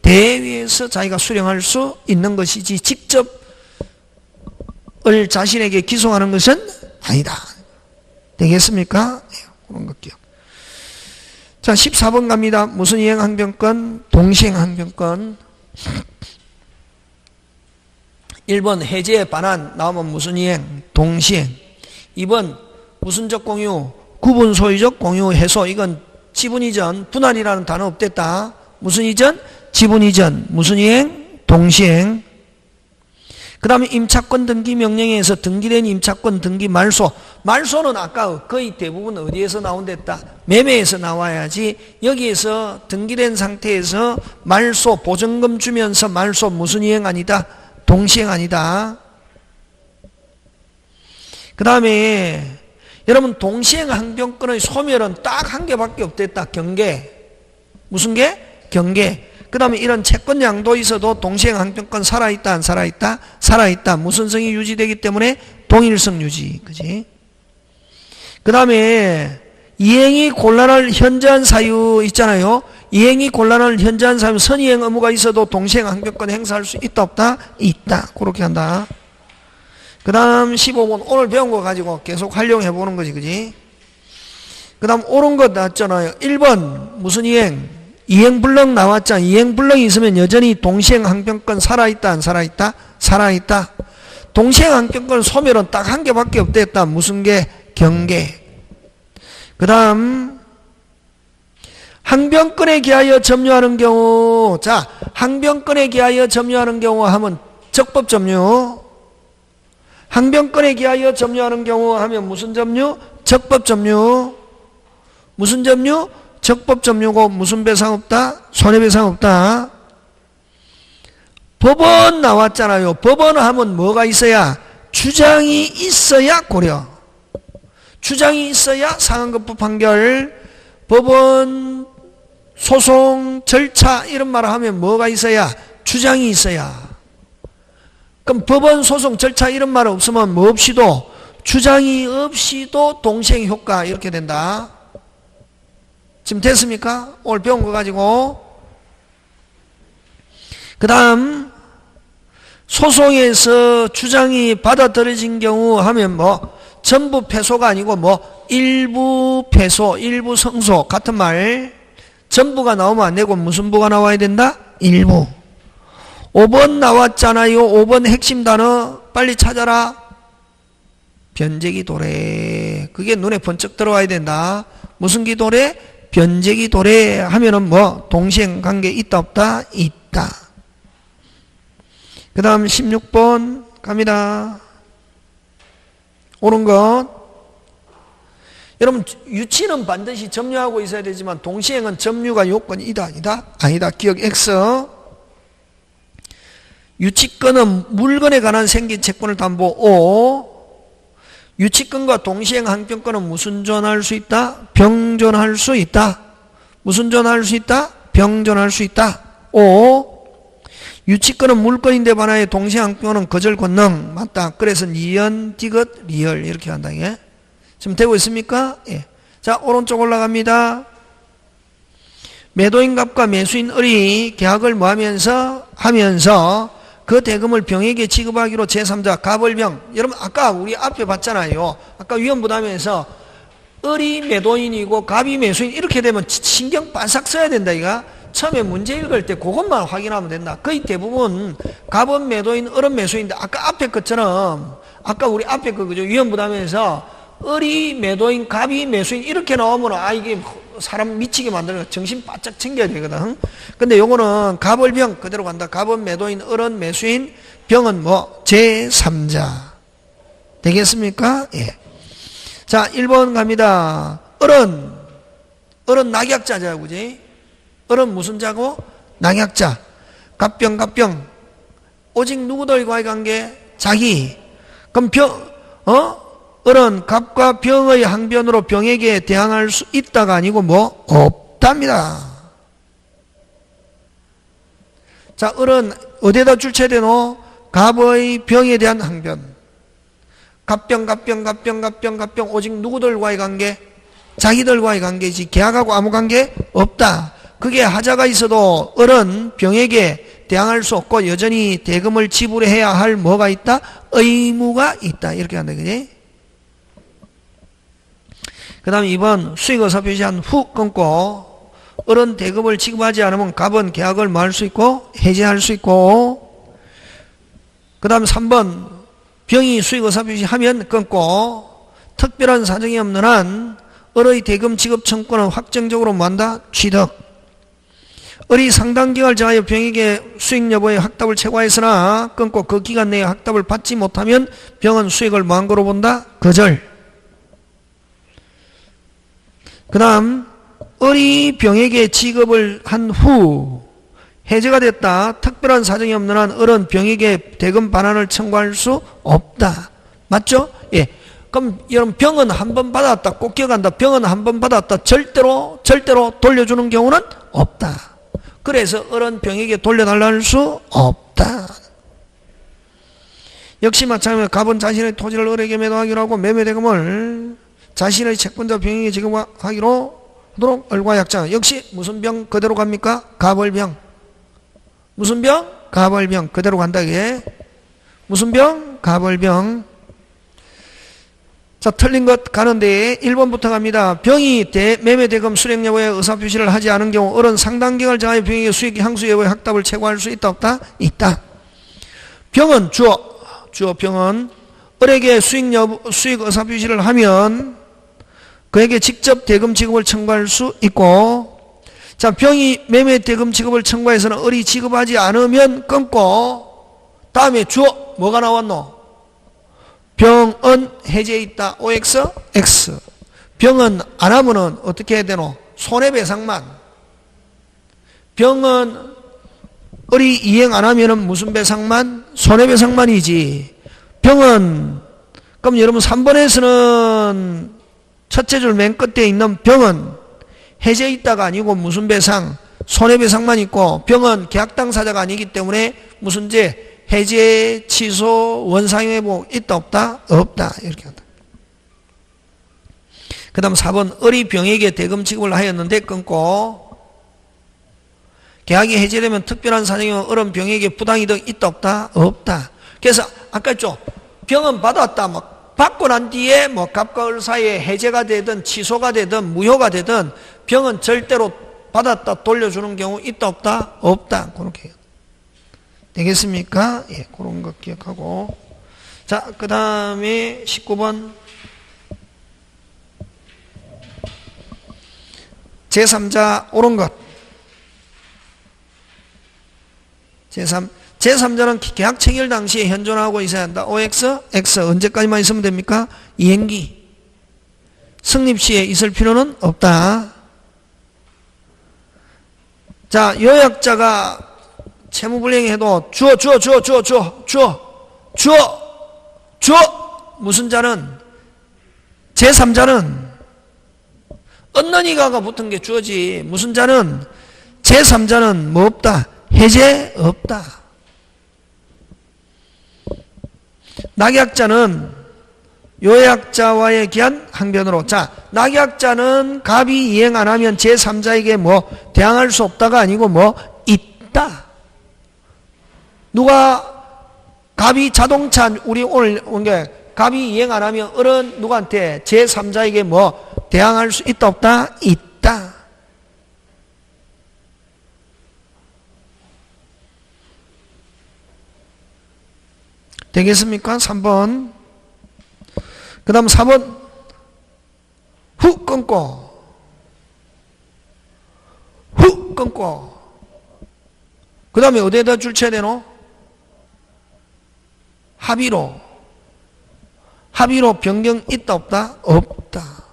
대위에서 자기가 수령할 수 있는 것이지 직접 을 자신에게 기소하는 것은 아니다. 되겠습니까? 그런 것 기억. 자, 14번 갑니다. 무슨 이행 항변권? 동시행 항변권. 1번 해제에 반한 나오면 무슨 이행? 동시행. 2번 무슨적 공유? 구분 소유적 공유 해소. 이건 지분 이전, 분할이라는 단어 없댔다. 무슨 이전? 지분 이전. 무슨 이행? 동시행. 그 다음에 임차권 등기 명령에 의해서 등기된 임차권 등기 말소. 말소는 아까 거의 대부분 어디에서 나온댔다? 매매에서 나와야지. 여기에서 등기된 상태에서 말소, 보증금 주면서 말소 무슨 이행 아니다? 동시행 아니다. 그 다음에 여러분 동시행 항변권의 소멸은 딱 한 개밖에 없댔다. 경계. 무슨 개? 경계. 그 다음에 이런 채권 양도 있어도 동시행 항변권 살아있다 안 살아있다? 살아있다. 무슨 성이 유지되기 때문에? 동일성 유지. 그지? 그 다음에 이행이 곤란할 현저한 사유 있잖아요. 이행이 곤란할 현저한 사유, 선이행 의무가 있어도 동시행 항변권 행사할 수 있다 없다? 있다. 그렇게 한다. 그 다음 15번 오늘 배운 거 가지고 계속 활용해 보는 거지. 그지? 그 다음 옳은 거 나왔잖아요. 1번 무슨 이행? 이행불능 나왔잖아. 이행불능이 있으면 여전히 동시행 항변권 살아있다 안 살아있다? 살아있다. 동시행 항변권 소멸은 딱 한 개밖에 없댔다. 무슨 개? 경계. 그 다음 항변권에 기하여 점유하는 경우. 자, 항변권에 기하여 점유하는 경우 하면 적법 점유. 항변권에 기하여 점유하는 경우 하면 무슨 점유? 적법 점유. 무슨 점유? 적법 점유고 무슨 배상 없다? 손해배상 없다. 법원 나왔잖아요. 법원 하면 뭐가 있어야? 주장이 있어야 고려. 주장이 있어야 상한급부 판결. 법원 소송 절차 이런 말을 하면 뭐가 있어야? 주장이 있어야. 그럼 법원 소송 절차 이런 말 없으면 뭐 없이도 주장이 없이도 동시행 효과 이렇게 된다. 지금 됐습니까? 오늘 배운 거 가지고. 그 다음 소송에서 주장이 받아들여진 경우 하면 뭐 전부 패소가 아니고 뭐 일부 패소, 일부 성소 같은 말. 전부가 나오면 안 되고 무슨 부가 나와야 된다? 일부. 5번 나왔잖아요. 5번 핵심 단어 빨리 찾아라. 변제기 도래. 그게 눈에 번쩍 들어와야 된다. 무슨 기도래? 변제기 도래 하면은 뭐 동시행 관계 있다 없다? 있다. 그 다음 16번 갑니다. 옳은 것. 여러분 유치는 반드시 점유하고 있어야 되지만 동시행은 점유가 요건이다 아니다? 아니다. 기억 X. 유치권은 물건에 관한 생긴 채권을 담보 O. 유치권과 동시행 항변권은 무슨 존할 수 있다? 병존할 수 있다. 무슨 존할 수 있다? 병존할 수 있다. O. 유치권은 물건인데 반하에 동시행 항변권은 거절 권능. 맞다. 그래서 니은, 디귿, 리얼 이렇게 한다. 예? 지금 되고 있습니까? 예. 자, 오른쪽 올라갑니다. 매도인 갑과 매수인 을이 계약을 뭐 하면서 그 대금을 병에게 지급하기로 제3자 갑을병. 여러분 아까 우리 앞에 봤잖아요. 아까 위험부담에서 을이 매도인이고 갑이 매수인 이렇게 되면 신경 바싹 써야 된다 이가. 처음에 문제 읽을 때 그것만 확인하면 된다. 거의 대부분 갑은 매도인, 을은 매수인인데 아까 앞에 것처럼 아까 우리 앞에 그죠 위험부담에서 을이 매도인, 갑이 매수인 이렇게 나오면 아 이게 사람 미치게 만드는 거 정신 바짝 챙겨야 되거든. 근데 요거는 갑을병 그대로 간다. 갑은 매도인, 을은 매수인, 병은 뭐 제3자 되겠습니까? 예. 자 1번 갑니다. 을은 낙약자죠. 그지? 을은 무슨 자고? 낙약자. 갑병 오직 누구들과의 관계? 자기. 그럼 을은 갑과 병의 항변으로 병에게 대항할 수 있다가 아니고 뭐 없답니다. 자, 을은 어디에다 줄쳐대노? 갑의 병에 대한 항변. 갑병 오직 누구들과의 관계? 자기들과의 관계지. 계약하고 아무 관계 없다. 그게 하자가 있어도 을은 병에게 대항할 수 없고 여전히 대금을 지불해야 할 뭐가 있다? 의무가 있다. 이렇게 한다. 그지? 그 다음 2번 수익의사 표시한 후 끊고 을은 대금을 지급하지 않으면 갑은 계약을 뭐 할 수 있고 해지할 수 있고 그 다음 3번 병이 수익의사 표시하면 끊고 특별한 사정이 없는 한 을의 대금 지급 청구는 확정적으로 뭐한다? 취득. 을이 상당 기간을 정하여 병에게 수익 여부의 확답을 채과했으나 끊고 그 기간 내에 확답을 받지 못하면 병은 수익을 뭐한 거로 본다? 거절. 그 다음 을이 병에게 지급을 한 후 해제가 됐다. 특별한 사정이 없는 한 을은 병에게 대금 반환을 청구할 수 없다. 맞죠? 예. 그럼 여러분 병은 한 번 받았다. 꼭 기억한다. 병은 한 번 받았다. 절대로 돌려주는 경우는 없다. 그래서 을은 병에게 돌려달라 할 수 없다. 역시 마찬가지로 갑은 자신의 토지를 을에게 매도하기로 하고 매매대금을 자신의 채권자 병에게 지급하기로 하도록 을과 약정. 역시 무슨 병 그대로 갑니까? 갑을병. 무슨 병? 갑을병 그대로 간다. 이게 무슨 병? 갑을병. 자, 틀린 것 가는데 1번부터 갑니다. 병이 매매대금 수령 여부에 의사표시를 하지 않은 경우 을은 상당 기간을 정하여 병에게 수익 향수 여부의 확답을 채권할 수 있다 없다? 있다. 병은 주어 병은 을에게 수익 의사표시를 하면 그에게 직접 대금 지급을 청구할 수 있고 자, 병이 매매 대금 지급을 청구해서는 을이 지급하지 않으면 끊고 다음에 주어 뭐가 나왔노? 병은 해제에 있다. OX, X. 병은 안 하면은 어떻게 해야 되노? 손해배상만. 병은 을이 이행 안 하면은 무슨 배상만? 손해배상만이지. 병은, 그럼 여러분 3번에서는 첫째 줄 맨 끝에 있는 병은 해제에 있다가 아니고 무슨 배상? 손해배상만 있고, 병은 계약 당사자가 아니기 때문에 무슨 죄? 해제, 취소, 원상회복 있다 없다? 없다. 이렇게 한다. 그 다음 4번 을이 병에게 대금 지급을 하였는데 끊고 계약이 해제되면 특별한 사정이면 을은 병에게 부당이득 있다 없다? 없다. 그래서 아까 했죠. 병은 받았다. 막 받고 난 뒤에 뭐 갑과 을 사이에 해제가 되든 취소가 되든 무효가 되든 병은 절대로 받았다 돌려주는 경우 있다 없다? 없다. 그렇게 해요. 되겠습니까? 예, 그런 거 기억하고. 자, 그 다음에 19번. 제3자 옳은 것. 제3자는 계약 체결 당시에 현존하고 있어야 한다. OX, X. 언제까지만 있으면 됩니까? 이행기. 성립 시에 있을 필요는 없다. 자, 요약자가 채무불이행해도 주어 무슨 자는 제3자는 얻는 이가가 붙은 게 주어지. 무슨 자는 제3자는 뭐 없다? 해제 없다. 낙약자는 요약자와의 기한 항변으로. 자, 낙약자는 갑이 이행 안 하면 제3자에게 뭐 대항할 수 없다가 아니고 뭐 있다. 누가 갑이 자동차 우리 오늘 온 게 갑이 이행 안 하면 을은 누구한테 제3자에게 뭐 대항할 수 있다 없다? 있다. 되겠습니까? 3번. 그 다음 4번. 훅 끊고 그 다음에 어디에다 줄 쳐야 되노? 합의로 변경 있다 없다? 없다.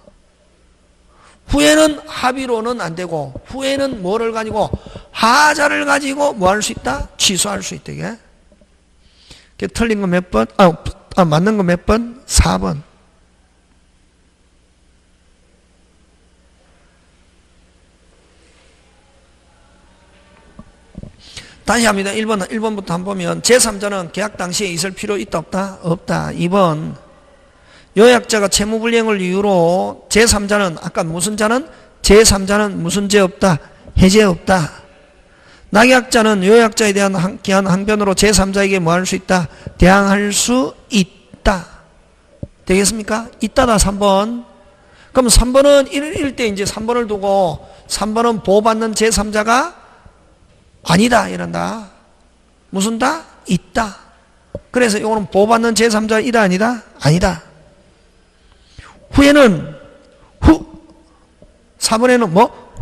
후에는 합의로는 안 되고 후에는 뭐를 가지고 하자를 가지고 뭐 할 수 있다? 취소할 수 있다. 이게 틀린 거 몇 번? 맞는 거 몇 번? 4번. 다시 합니다. 1번부터 한번 보면 제3자는 계약 당시에 있을 필요 있다 없다? 없다. 2번 요약자가 채무불이행을 이유로 제3자는 아까 무슨 자는? 제3자는 무슨 죄 없다? 해제 없다. 낙약자는 요약자에 대한 기한 항변으로 제3자에게 뭐 할 수 있다? 대항할 수 있다. 되겠습니까? 있다다 3번. 그럼 3번은 이럴 때 이제 3번을 두고 3번은 보호받는 제3자가 아니다 이런다. 무슨 다? 있다. 그래서 이거는 보호받는 제3자 이다 아니다? 아니다. 후에는 4번에는 뭐?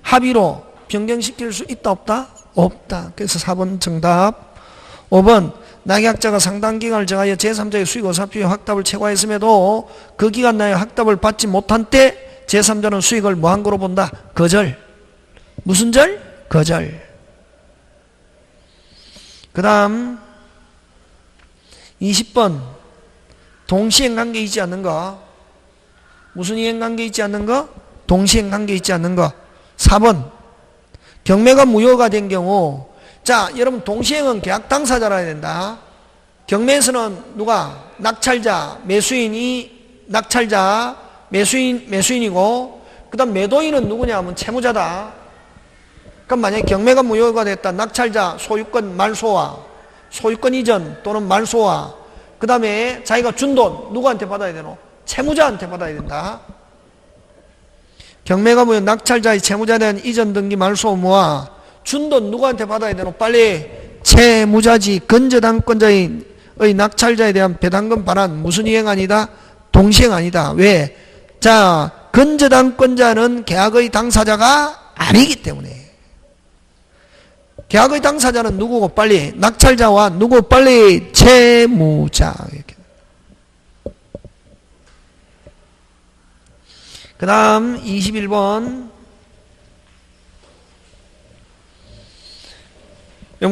합의로 변경시킬 수 있다 없다? 없다. 그래서 4번 정답. 5번 낙약자가 상당 기간을 정하여 제3자의 수익 어사표의 확답을 채과했음에도 그 기간 내에 확답을 받지 못한 때 제3자는 수익을 뭐한 거로 본다? 거절. 무슨 절? 거절. 그 다음 20번 동시행관계 있지 않는 거. 무슨 이행관계 있지 않는 거? 동시행관계 있지 않는 거. 4번 경매가 무효가 된 경우. 자, 여러분 동시행은 계약 당사자라 해야 된다. 경매에서는 누가? 낙찰자, 매수인이 낙찰자, 매수인이고 그 다음 매도인은 누구냐 하면 채무자다. 그럼 만약에 경매가 무효가 됐다. 낙찰자 소유권 말소와 소유권 이전 또는 말소와 그 다음에 자기가 준 돈 누구한테 받아야 되노? 채무자한테 받아야 된다. 경매가 무효 낙찰자의 채무자에 대한 이전 등기 말소 의무와 준 돈 누구한테 받아야 되노? 빨리 채무자지. 건저당권자의 낙찰자에 대한 배당금 반환 무슨 이행 아니다? 동시행 아니다. 왜? 자, 건저당권자는 계약의 당사자가 아니기 때문에. 계약의 당사자는 누구고 빨리? 낙찰자와 누구 빨리? 채무자. 이렇게. 그 다음 21번.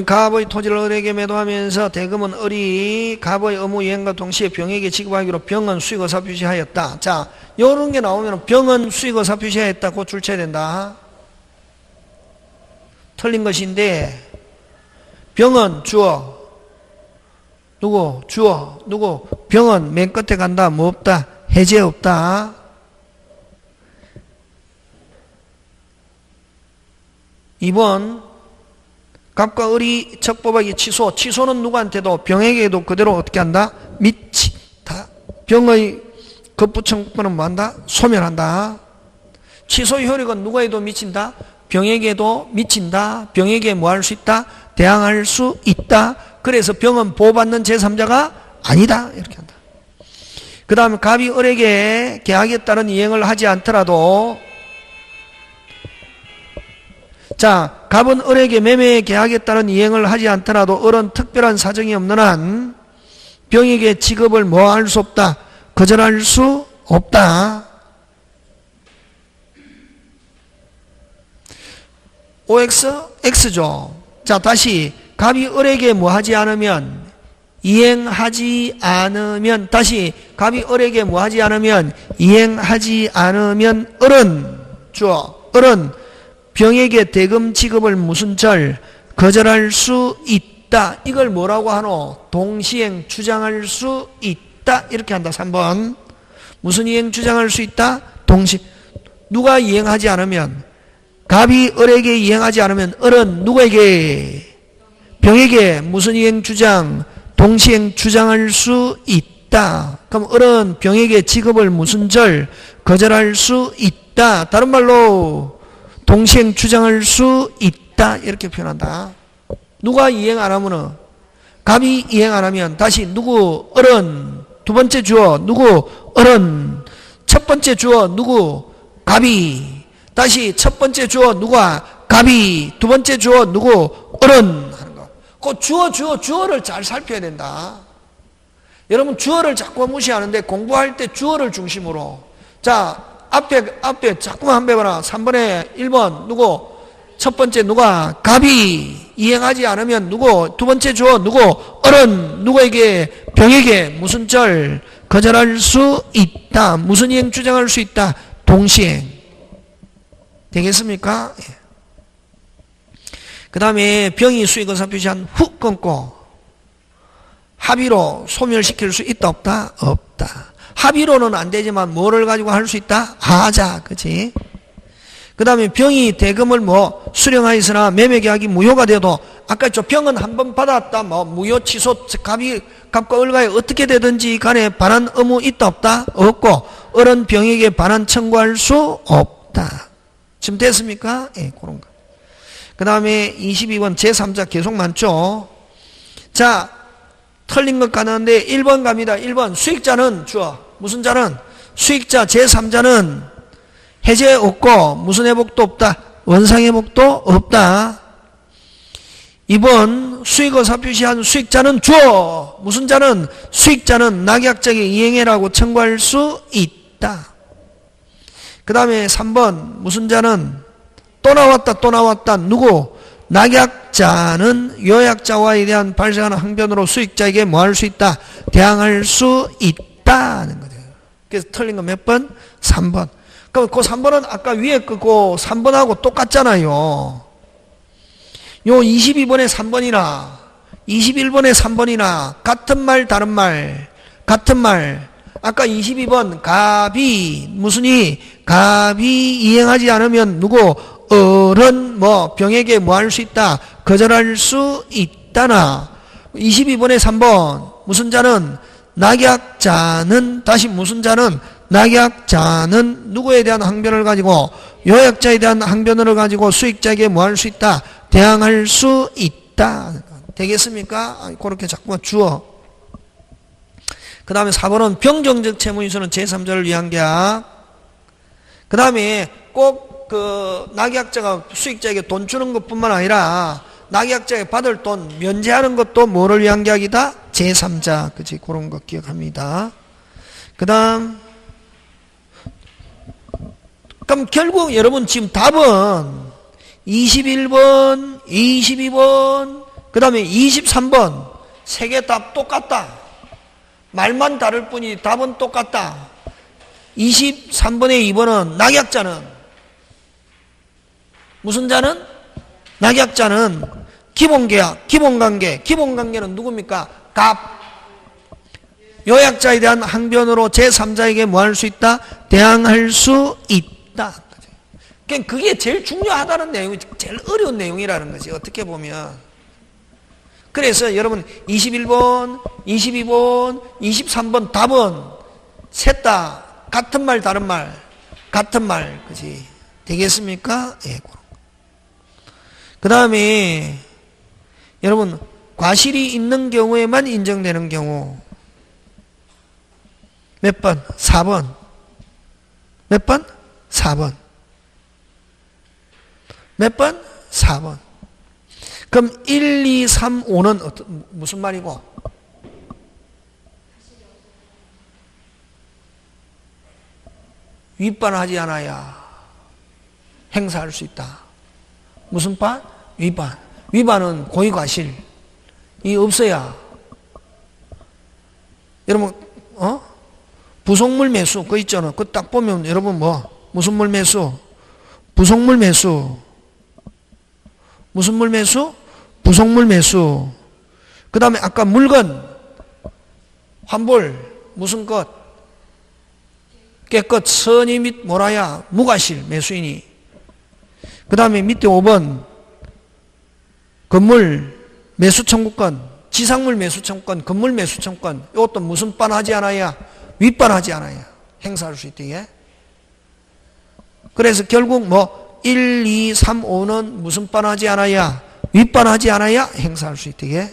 갑의 토지를 을에게 매도하면서 대금은 을이 갑의 의무 이행과 동시에 병에게 지급하기로 병은 수익의사 표시하였다. 자, 요런 게 나오면 병은 수익의사 표시하였다. 곧 줄쳐야 된다. 틀린 것인데, 병은 주어. 누구? 주어. 누구? 병은 맨 끝에 간다. 뭐 없다? 해제 없다. (2번) 갑과 을이 적법하게 취소. 취소는 누구한테도 병에게도 그대로 어떻게 한다? 미치다. 병의 급부청권은 뭐한다? 소멸한다. 취소 효력은 누구에도 미친다? 병에게도 미친다. 병에게 뭐 할 수 있다? 대항할 수 있다. 그래서 병은 보호받는 제3자가 아니다. 이렇게 한다. 그 다음에 갑이 을에게 계약에 따른 이행을 하지 않더라도, 자, 갑은 을에게 매매 계약에 따른 이행을 하지 않더라도 을은 특별한 사정이 없는 한 병에게 지급을 뭐 할 수 없다? 거절할 수 없다. OX? X죠. 자, 다시 갑이 을에게 뭐 하지 않으면, 이행하지 않으면, 다시 갑이 을에게 뭐 하지 않으면, 이행하지 않으면 을은 주어. 을은 병에게 대금 지급을 무슨 절? 거절할 수 있다. 이걸 뭐라고 하노? 동시행 주장할 수 있다. 이렇게 한다. 3번. 무슨 이행 주장할 수 있다? 동시. 누가 이행하지 않으면? 갑이 을에게 이행하지 않으면 을은 누구에게? 병에게 무슨 이행 주장? 동시행 주장할 수 있다. 그럼 을은 병에게 지급을 무슨 절? 거절할 수 있다. 다른 말로 동시행 주장할 수 있다. 이렇게 표현한다. 누가 이행 안 하면은, 갑이 이행 안 하면 다시 누구? 을은. 두 번째 주어 누구? 을은. 첫 번째 주어 누구? 갑이. 다시 첫 번째 주어 누가? 갑이. 두 번째 주어 누구? 을은 하는 거. 그 주어를 잘 살펴야 된다. 여러분 주어를 자꾸 무시하는데 공부할 때 주어를 중심으로. 자, 앞에 자꾸만 한번 해봐라. 3번에 1번 누구? 첫 번째 누가? 갑이. 이행하지 않으면 누구? 두 번째 주어 누구? 을은 누구에게? 병에게 무슨 절? 거절할 수 있다. 무슨 이행 주장할 수 있다? 동시행. 되겠습니까? 그 다음에 병이 수익의사 표시한 후 끊고 합의로 소멸시킬 수 있다 없다? 없다. 합의로는 안 되지만 뭐를 가지고 할 수 있다? 하자. 그치? 그 다음에 병이 대금을 뭐 수령하였으나 매매계약이 무효가 되어도 아까 저 병은 한 번 받았다. 뭐 무효 취소 갑과 을과에 어떻게 되든지 간에 반환 의무 있다 없다? 없고 을은 병에게 반환 청구할 수 없다. 지금 됐습니까? 예, 그런 거. 그 다음에 22번 제3자 계속 많죠? 자, 틀린 것 같는데 1번 갑니다. 1번 수익자는 주어. 무슨 자는? 수익자 제3자는 해제 없고 무슨 회복도 없다? 원상 회복도 없다. 2번 수익의사 표시한 수익자는 주어. 무슨 자는? 수익자는 낙약자에게 이행해라고 청구할 수 있다. 그 다음에 3번 무슨 자는? 또 나왔다. 누구? 낙약자는 요약자와에 대한 발생하는 항변으로 수익자에게 뭐 할 수 있다? 대항할 수 있다는 거죠. 그래서 틀린 거 몇 번? 3번. 그럼 그 3번은 아까 위에 거고 3번하고 똑같잖아요. 요 22번에 3번이나 21번에 3번이나 같은 말 다른 말. 같은 말. 아까 22번 갑이 무슨이? 갑이 이행하지 않으면 누구? 을은 뭐 병에게 뭐 할 수 있다? 거절할 수 있다나. 22번에 3번 무슨 자는? 낙약자는. 다시 무슨 자는? 낙약자는 누구에 대한 항변을 가지고? 요약자에 대한 항변을 가지고 수익자에게 뭐 할 수 있다? 대항할 수 있다. 되겠습니까? 그렇게 자꾸만 주어. 그 다음에 4번은 병정적 채무인수는 제3자를 위한 계약. 그 다음에 꼭 그 낙약자가 수익자에게 돈 주는 것뿐만 아니라 낙약자에게 받을 돈 면제하는 것도 뭐를 위한 계약이다? 제3자. 그치? 그런 거 기억합니다. 그 다음, 그럼 결국 여러분 지금 답은 21번, 22번, 그 다음에 23번. 세 개 답 똑같다. 말만 다를 뿐이지 답은 똑같다. 23번의 2번은 낙약자는 무슨 자는? 낙약자는 기본계약, 기본관계. 기본관계는 누굽니까? 갑. 요약자에 대한 항변으로 제3자에게 뭐 할 수 있다? 대항할 수 있다. 그러니까 그게 제일 중요하다는 내용이 제일 어려운 내용이라는 거지. 어떻게 보면. 그래서 여러분 21번, 22번, 23번 답은 셋 다 같은 말 다른 말 같은 말 그지 되겠습니까? 예. 그 다음에 여러분 과실이 있는 경우에만 인정되는 경우 몇 번? 4번. 몇 번? 4번. 몇 번? 4번. 그럼 1, 2, 3, 5는 무슨 말이고? 윗반하지 않아야 행사할 수 있다. 무슨 반? 윗반. 윗반은 고의과실이 없어야. 여러분, 부속물 매수, 그거 있잖아. 그거 딱 보면 여러분 무슨 물 매수? 부속물 매수. 무슨 물 매수? 부속물 매수. 그 다음에 아까 물건, 환불, 무슨 것? 깨끗, 선의 및 뭐라야? 무과실, 매수인이. 그 다음에 밑에 5번, 건물 매수 청구권, 지상물 매수 청구권, 건물 매수 청구권. 이것도 무슨 반 하지 않아야? 윗반 하지 않아야 행사할 수 있대. 그래서 결국 1, 2, 3, 5는 무슨 반 하지 않아야? 윗반 하지 않아야 행사할 수 있대.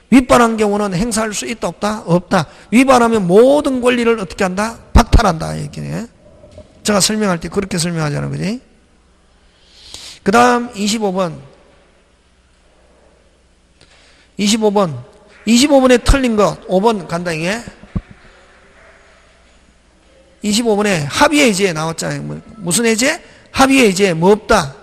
윗반한 경우는 행사할 수 있다 없다? 없다. 위반하면 모든 권리를 어떻게 한다? 박탈한다. 얘기네. 제가 설명할 때 그렇게 설명하잖아요. 그지? 그 다음 25번. 25번에 틀린 거 5번 간다 이게. 25번에 합의해제 나왔잖아요. 무슨 해제? 합의해제 뭐 없다?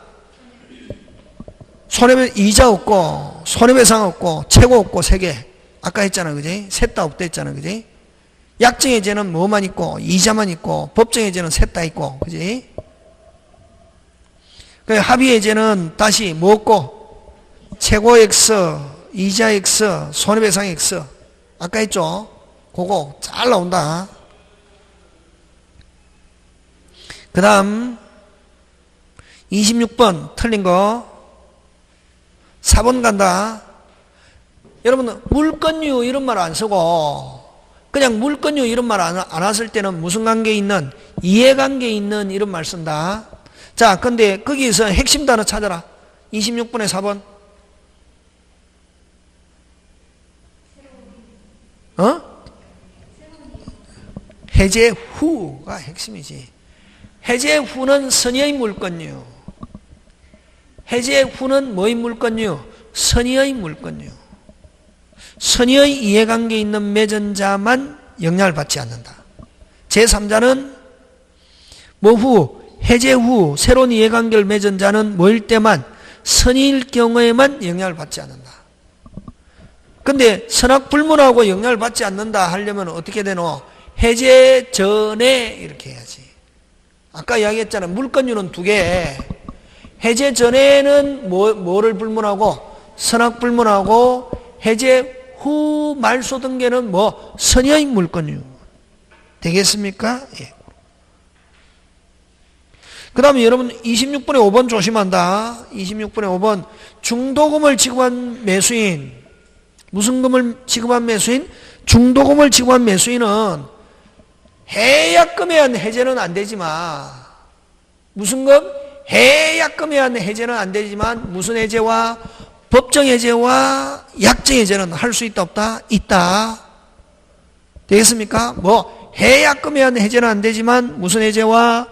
이자 없고 손해배상 없고 최고 없고 3개. 아까 했잖아. 그지? 셋 다 없다 했잖아. 그지? 약정해제는 뭐만 있고 이자만 있고 법정해제는 셋 다 있고. 그지? 합의해제는 다시 뭐 없고 최고 X, 이자 X, 손해배상 X. 아까 했죠? 그거 잘 나온다. 그 다음 26번 틀린 거 4번 간다. 여러분 물건유 이런 말 안 쓰고 그냥 물건유 이런 말 안 했을 때는 무슨 관계에 있는? 이해관계에 있는 이런 말 쓴다. 자, 근데 거기서 핵심 단어 찾아라. 26번에 4번. 해제 후가 핵심이지. 해제 후는 선의의 물건유. 해제 후는 뭐의 물건유? 선의의 물건유. 선의의 이해관계에 있는 맺은 자만 영향을 받지 않는다. 제3자는 해제 후 새로운 이해관계를 맺은 자는 뭐일 때만? 선의일 경우에만 영향을 받지 않는다. 근데 선악불문하고 영향을 받지 않는다 하려면 어떻게 되노? 해제 전에 이렇게 해야지. 아까 이야기했잖아. 물건유는 2개. 해제 전에는 뭐를 불문하고? 선악불문하고 해제 후 말소 등계는 선의의 물건유. 되겠습니까? 예. 그 다음에 여러분 26번에 5번 조심한다. 26번에 5번 중도금을 지급한 매수인. 무슨 금을 지급한 매수인? 중도금을 지급한 매수인은 해약금에 의한 해제는 안 되지만 무슨 금? 해약금에 의한 해제는 안 되지만 무슨 해제와? 법정 해제와 약정 해제는 할 수 있다 없다? 있다. 되겠습니까? 해약금에 의한 해제는 안 되지만 무슨 해제와?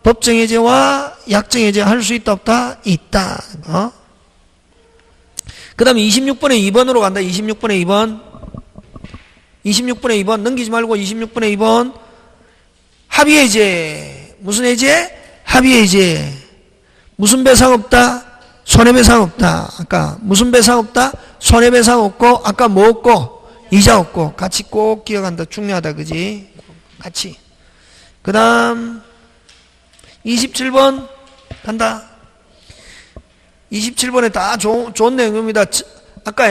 법정 해제와 약정 해제 할 수 있다 없다? 있다. 그 다음에 26번에 2번으로 간다. 26번에 2번. 26번에 2번 넘기지 말고 26번에 2번. 합의 해제. 무슨 해제? 합의 해제. 무슨 배상 없다? 손해배상 없다. 아까 무슨 배상 없다? 손해배상 없고 아까 뭐 없고? 이자 없고. 같이 꼭 기억한다. 중요하다. 그지? 같이. 그 다음 27번 간다. 27번에 다 좋은 내용입니다. 아까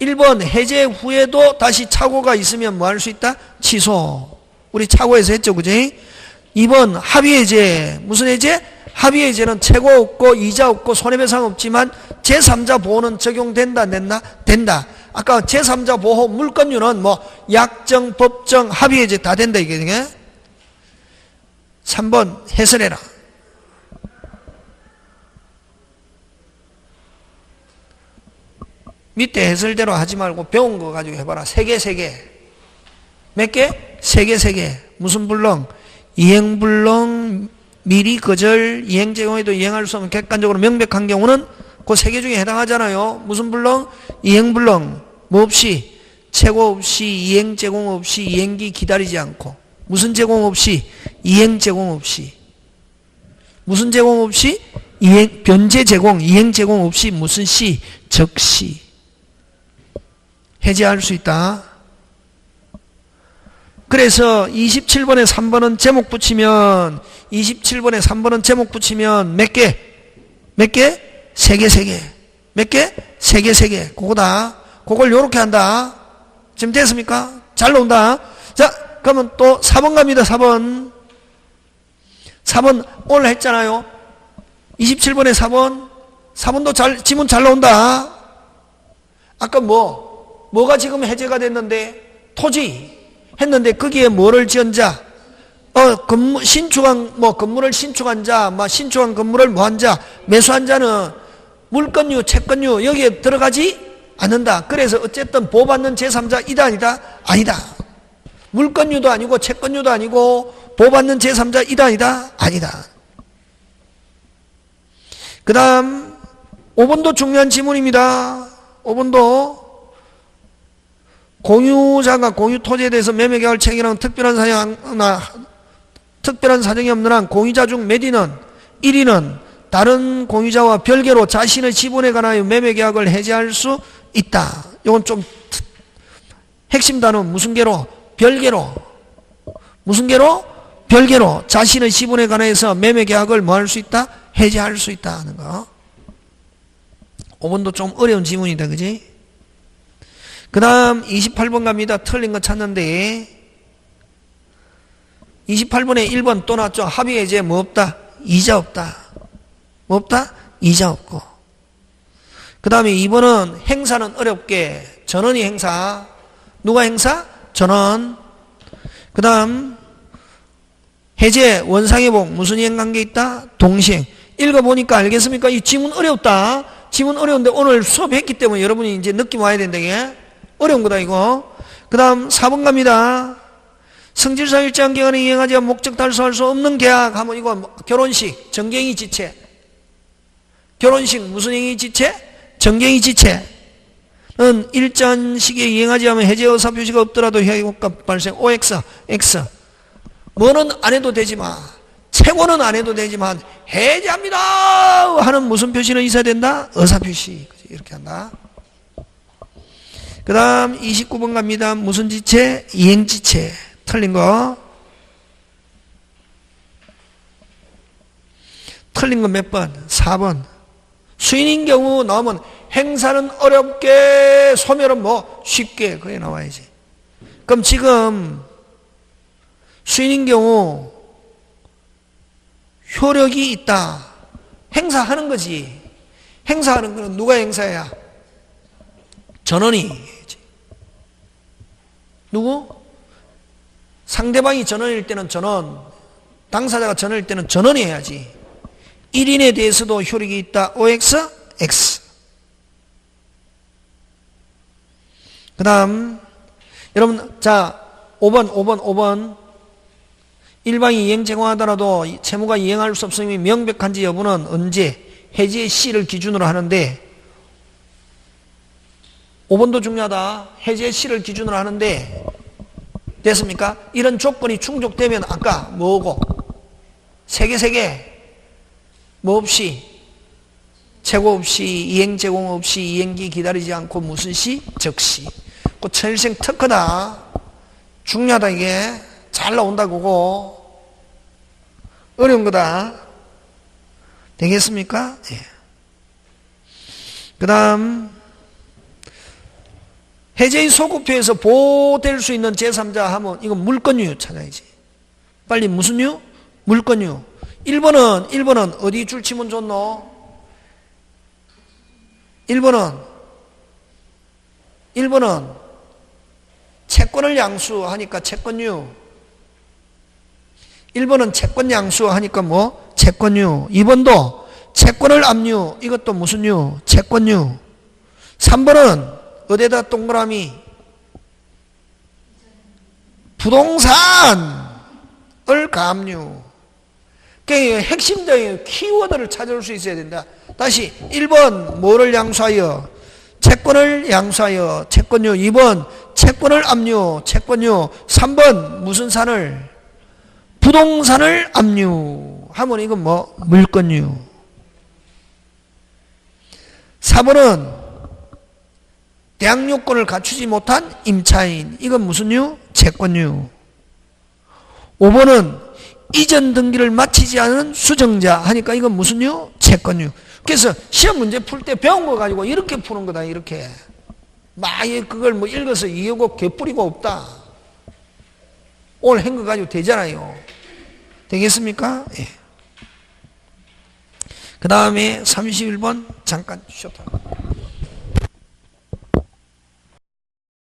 1번 해제 후에도 다시 착오가 있으면 뭐 할 수 있다? 취소. 우리 착오에서 했죠. 그지? 2번 합의 해제. 무슨 해제? 합의 해제는 채고 없고 이자 없고 손해배상 없지만 제3자 보호는 적용된다 안 된다? 된다. 아까 제3자 보호 물권료는 뭐 약정, 법정, 합의 해제 다 된다 이게. 3번 해설해라. 밑에 해설대로 하지 말고 배운 거 가지고 해봐라. 3개. 몇 개? 3개. 무슨 불능? 이행불능, 미리 거절, 이행 제공에도 이행할 수 없는 객관적으로 명백한 경우는 그 3개 중에 해당하잖아요. 무슨 불능? 이행불능. 뭐 없이? 채고 없이, 이행 제공 없이, 이행기 기다리지 않고. 무슨 제공 없이? 이행 제공 없이. 무슨 제공 없이? 이행, 변제 제공, 이행 제공 없이 무슨 시? 적시. 해제할 수 있다. 그래서 27번에 3번은 제목 붙이면 27번에 3번은 제목 붙이면 몇 개? 몇 개? 3개. 몇 개? 3개. 그거다. 그걸 요렇게 한다. 지금 됐습니까? 잘 나온다. 자, 그러면 또 4번 갑니다. 4번. 4번 오늘 했잖아요. 27번에 4번. 4번도 지문 잘 나온다. 아까 뭐가 지금 해제가 됐는데 토지 했는데 거기에 뭐를 지은 자, 신축한 건물을 신축한 자, 신축한 건물을 뭐한 자, 매수한 자는 물권료, 채권료 여기에 들어가지 않는다. 그래서 어쨌든 보호받는 제3자 이다 아니다? 아니다. 물권료도 아니고 채권료도 아니고 보호받는 제3자 이다 아니다? 아니다. 그 다음 5번도 중요한 지문입니다. 5번도 공유자가 공유토지에 대해서 매매계약을 체결하는 특별한 사정이 없는 한 공유자 중 몇 위는 1위는 다른 공유자와 별개로 자신의 지분에 관하여 매매계약을 해제할 수 있다. 이건 좀 핵심 단어 무슨 개로? 별개로. 무슨 개로? 별개로 자신의 지분에 관해서 매매계약을 뭐 할 수 있다? 해제할 수 있다 하는 거. 5번도 좀 어려운 지문이다. 그지? 그 다음 28번 갑니다. 틀린 거 찾는데 28번에 1번 또 나왔죠. 합의 해제 뭐 없다? 이자 없다. 뭐 없다? 이자 없고. 그 다음에 2번은 행사는 어렵게 전원이 행사. 누가 행사? 전원. 그 다음 해제 원상회복 무슨 이행관계 있다? 동시행. 읽어보니까 알겠습니까? 이 지문 어렵다. 지문 어려운데 오늘 수업했기 때문에 여러분이 이제 느낌 와야 된다. 이게 어려운 거다 이거. 그 다음 4번 갑니다. 성질상 일정한 기간에 이행하지 않은 목적 달성할 수 없는 계약 하면 이거 결혼식 정경이 지체. 결혼식 무슨 행위 지체? 정경이 지체는 일정한 시기에 이행하지 않으면 해제 의사 표시가 없더라도 효과 발생 OX, X. 뭐는 안 해도 되지만 채권은 안 해도 되지만 해제합니다 하는 무슨 표시는 있어야 된다? 의사 표시. 이렇게 한다. 그 다음 29번 갑니다. 무슨 지체? 이행지체. 틀린 거. 틀린 거 몇 번? 4번. 수인인 경우 나오면 행사는 어렵게, 소멸은 뭐 쉽게. 그게 나와야지. 그럼 지금 수인인 경우 효력이 있다. 행사하는 거지. 행사하는 거는 누가 행사해야? 전원이. 누구? 상대방이 전원일 때는 전원, 당사자가 전원일 때는 전원이 해야지. 1인에 대해서도 효력이 있다. OX, X. 그 다음 여러분 자 5번 일방이 이행 제공하더라도 채무가 이행할 수 없음이 명백한지 여부는 언제 해지의 시를 기준으로 하는데 5번도 중요하다. 해지의 시를 기준으로 하는데 됐습니까? 이런 조건이 충족되면 아까 뭐고 세 개 뭐 없이 채고 없이 이행 제공 없이 이행기 기다리지 않고 무슨 시? 적시. 그 천일생 특허다. 중요하다. 이게 잘 나온다. 그거 어려운 거다. 되겠습니까? 예. 그 다음 해제의 소급표에서 보호될 수 있는 제3자 하면 이건 물권유 찾아야지. 빨리 무슨 유? 물권유. 1번은 어디 줄치면 좋노? 1번은 채권을 양수하니까 채권유. 1번은 채권 양수하니까 뭐? 채권유. 2번도 채권을 압류. 이것도 무슨 유? 채권유. 3번은 어디에다 동그라미? 부동산을 가압류. 그러니까 핵심적인 키워드를 찾을 수 있어야 된다. 다시 1번 뭐를 양수하여? 채권을 양수하여 채권유. 2번 채권을 압류 채권유. 3번 무슨 산을? 부동산을 압류 하면 이건 뭐? 물권유. 4번은 대항 요건을 갖추지 못한 임차인. 이건 무슨 유? 채권유. 5번은 이전 등기를 마치지 않은 수정자 하니까 이건 무슨 유? 채권유. 그래서 시험 문제 풀 때 배운 거 가지고 이렇게 푸는 거다. 이렇게 막 그걸 뭐 읽어서 이해고 개뿌리고 없다. 오늘 한 거 가지고 되잖아요. 되겠습니까? 예. 그 다음에 31번 잠깐 쉬었다.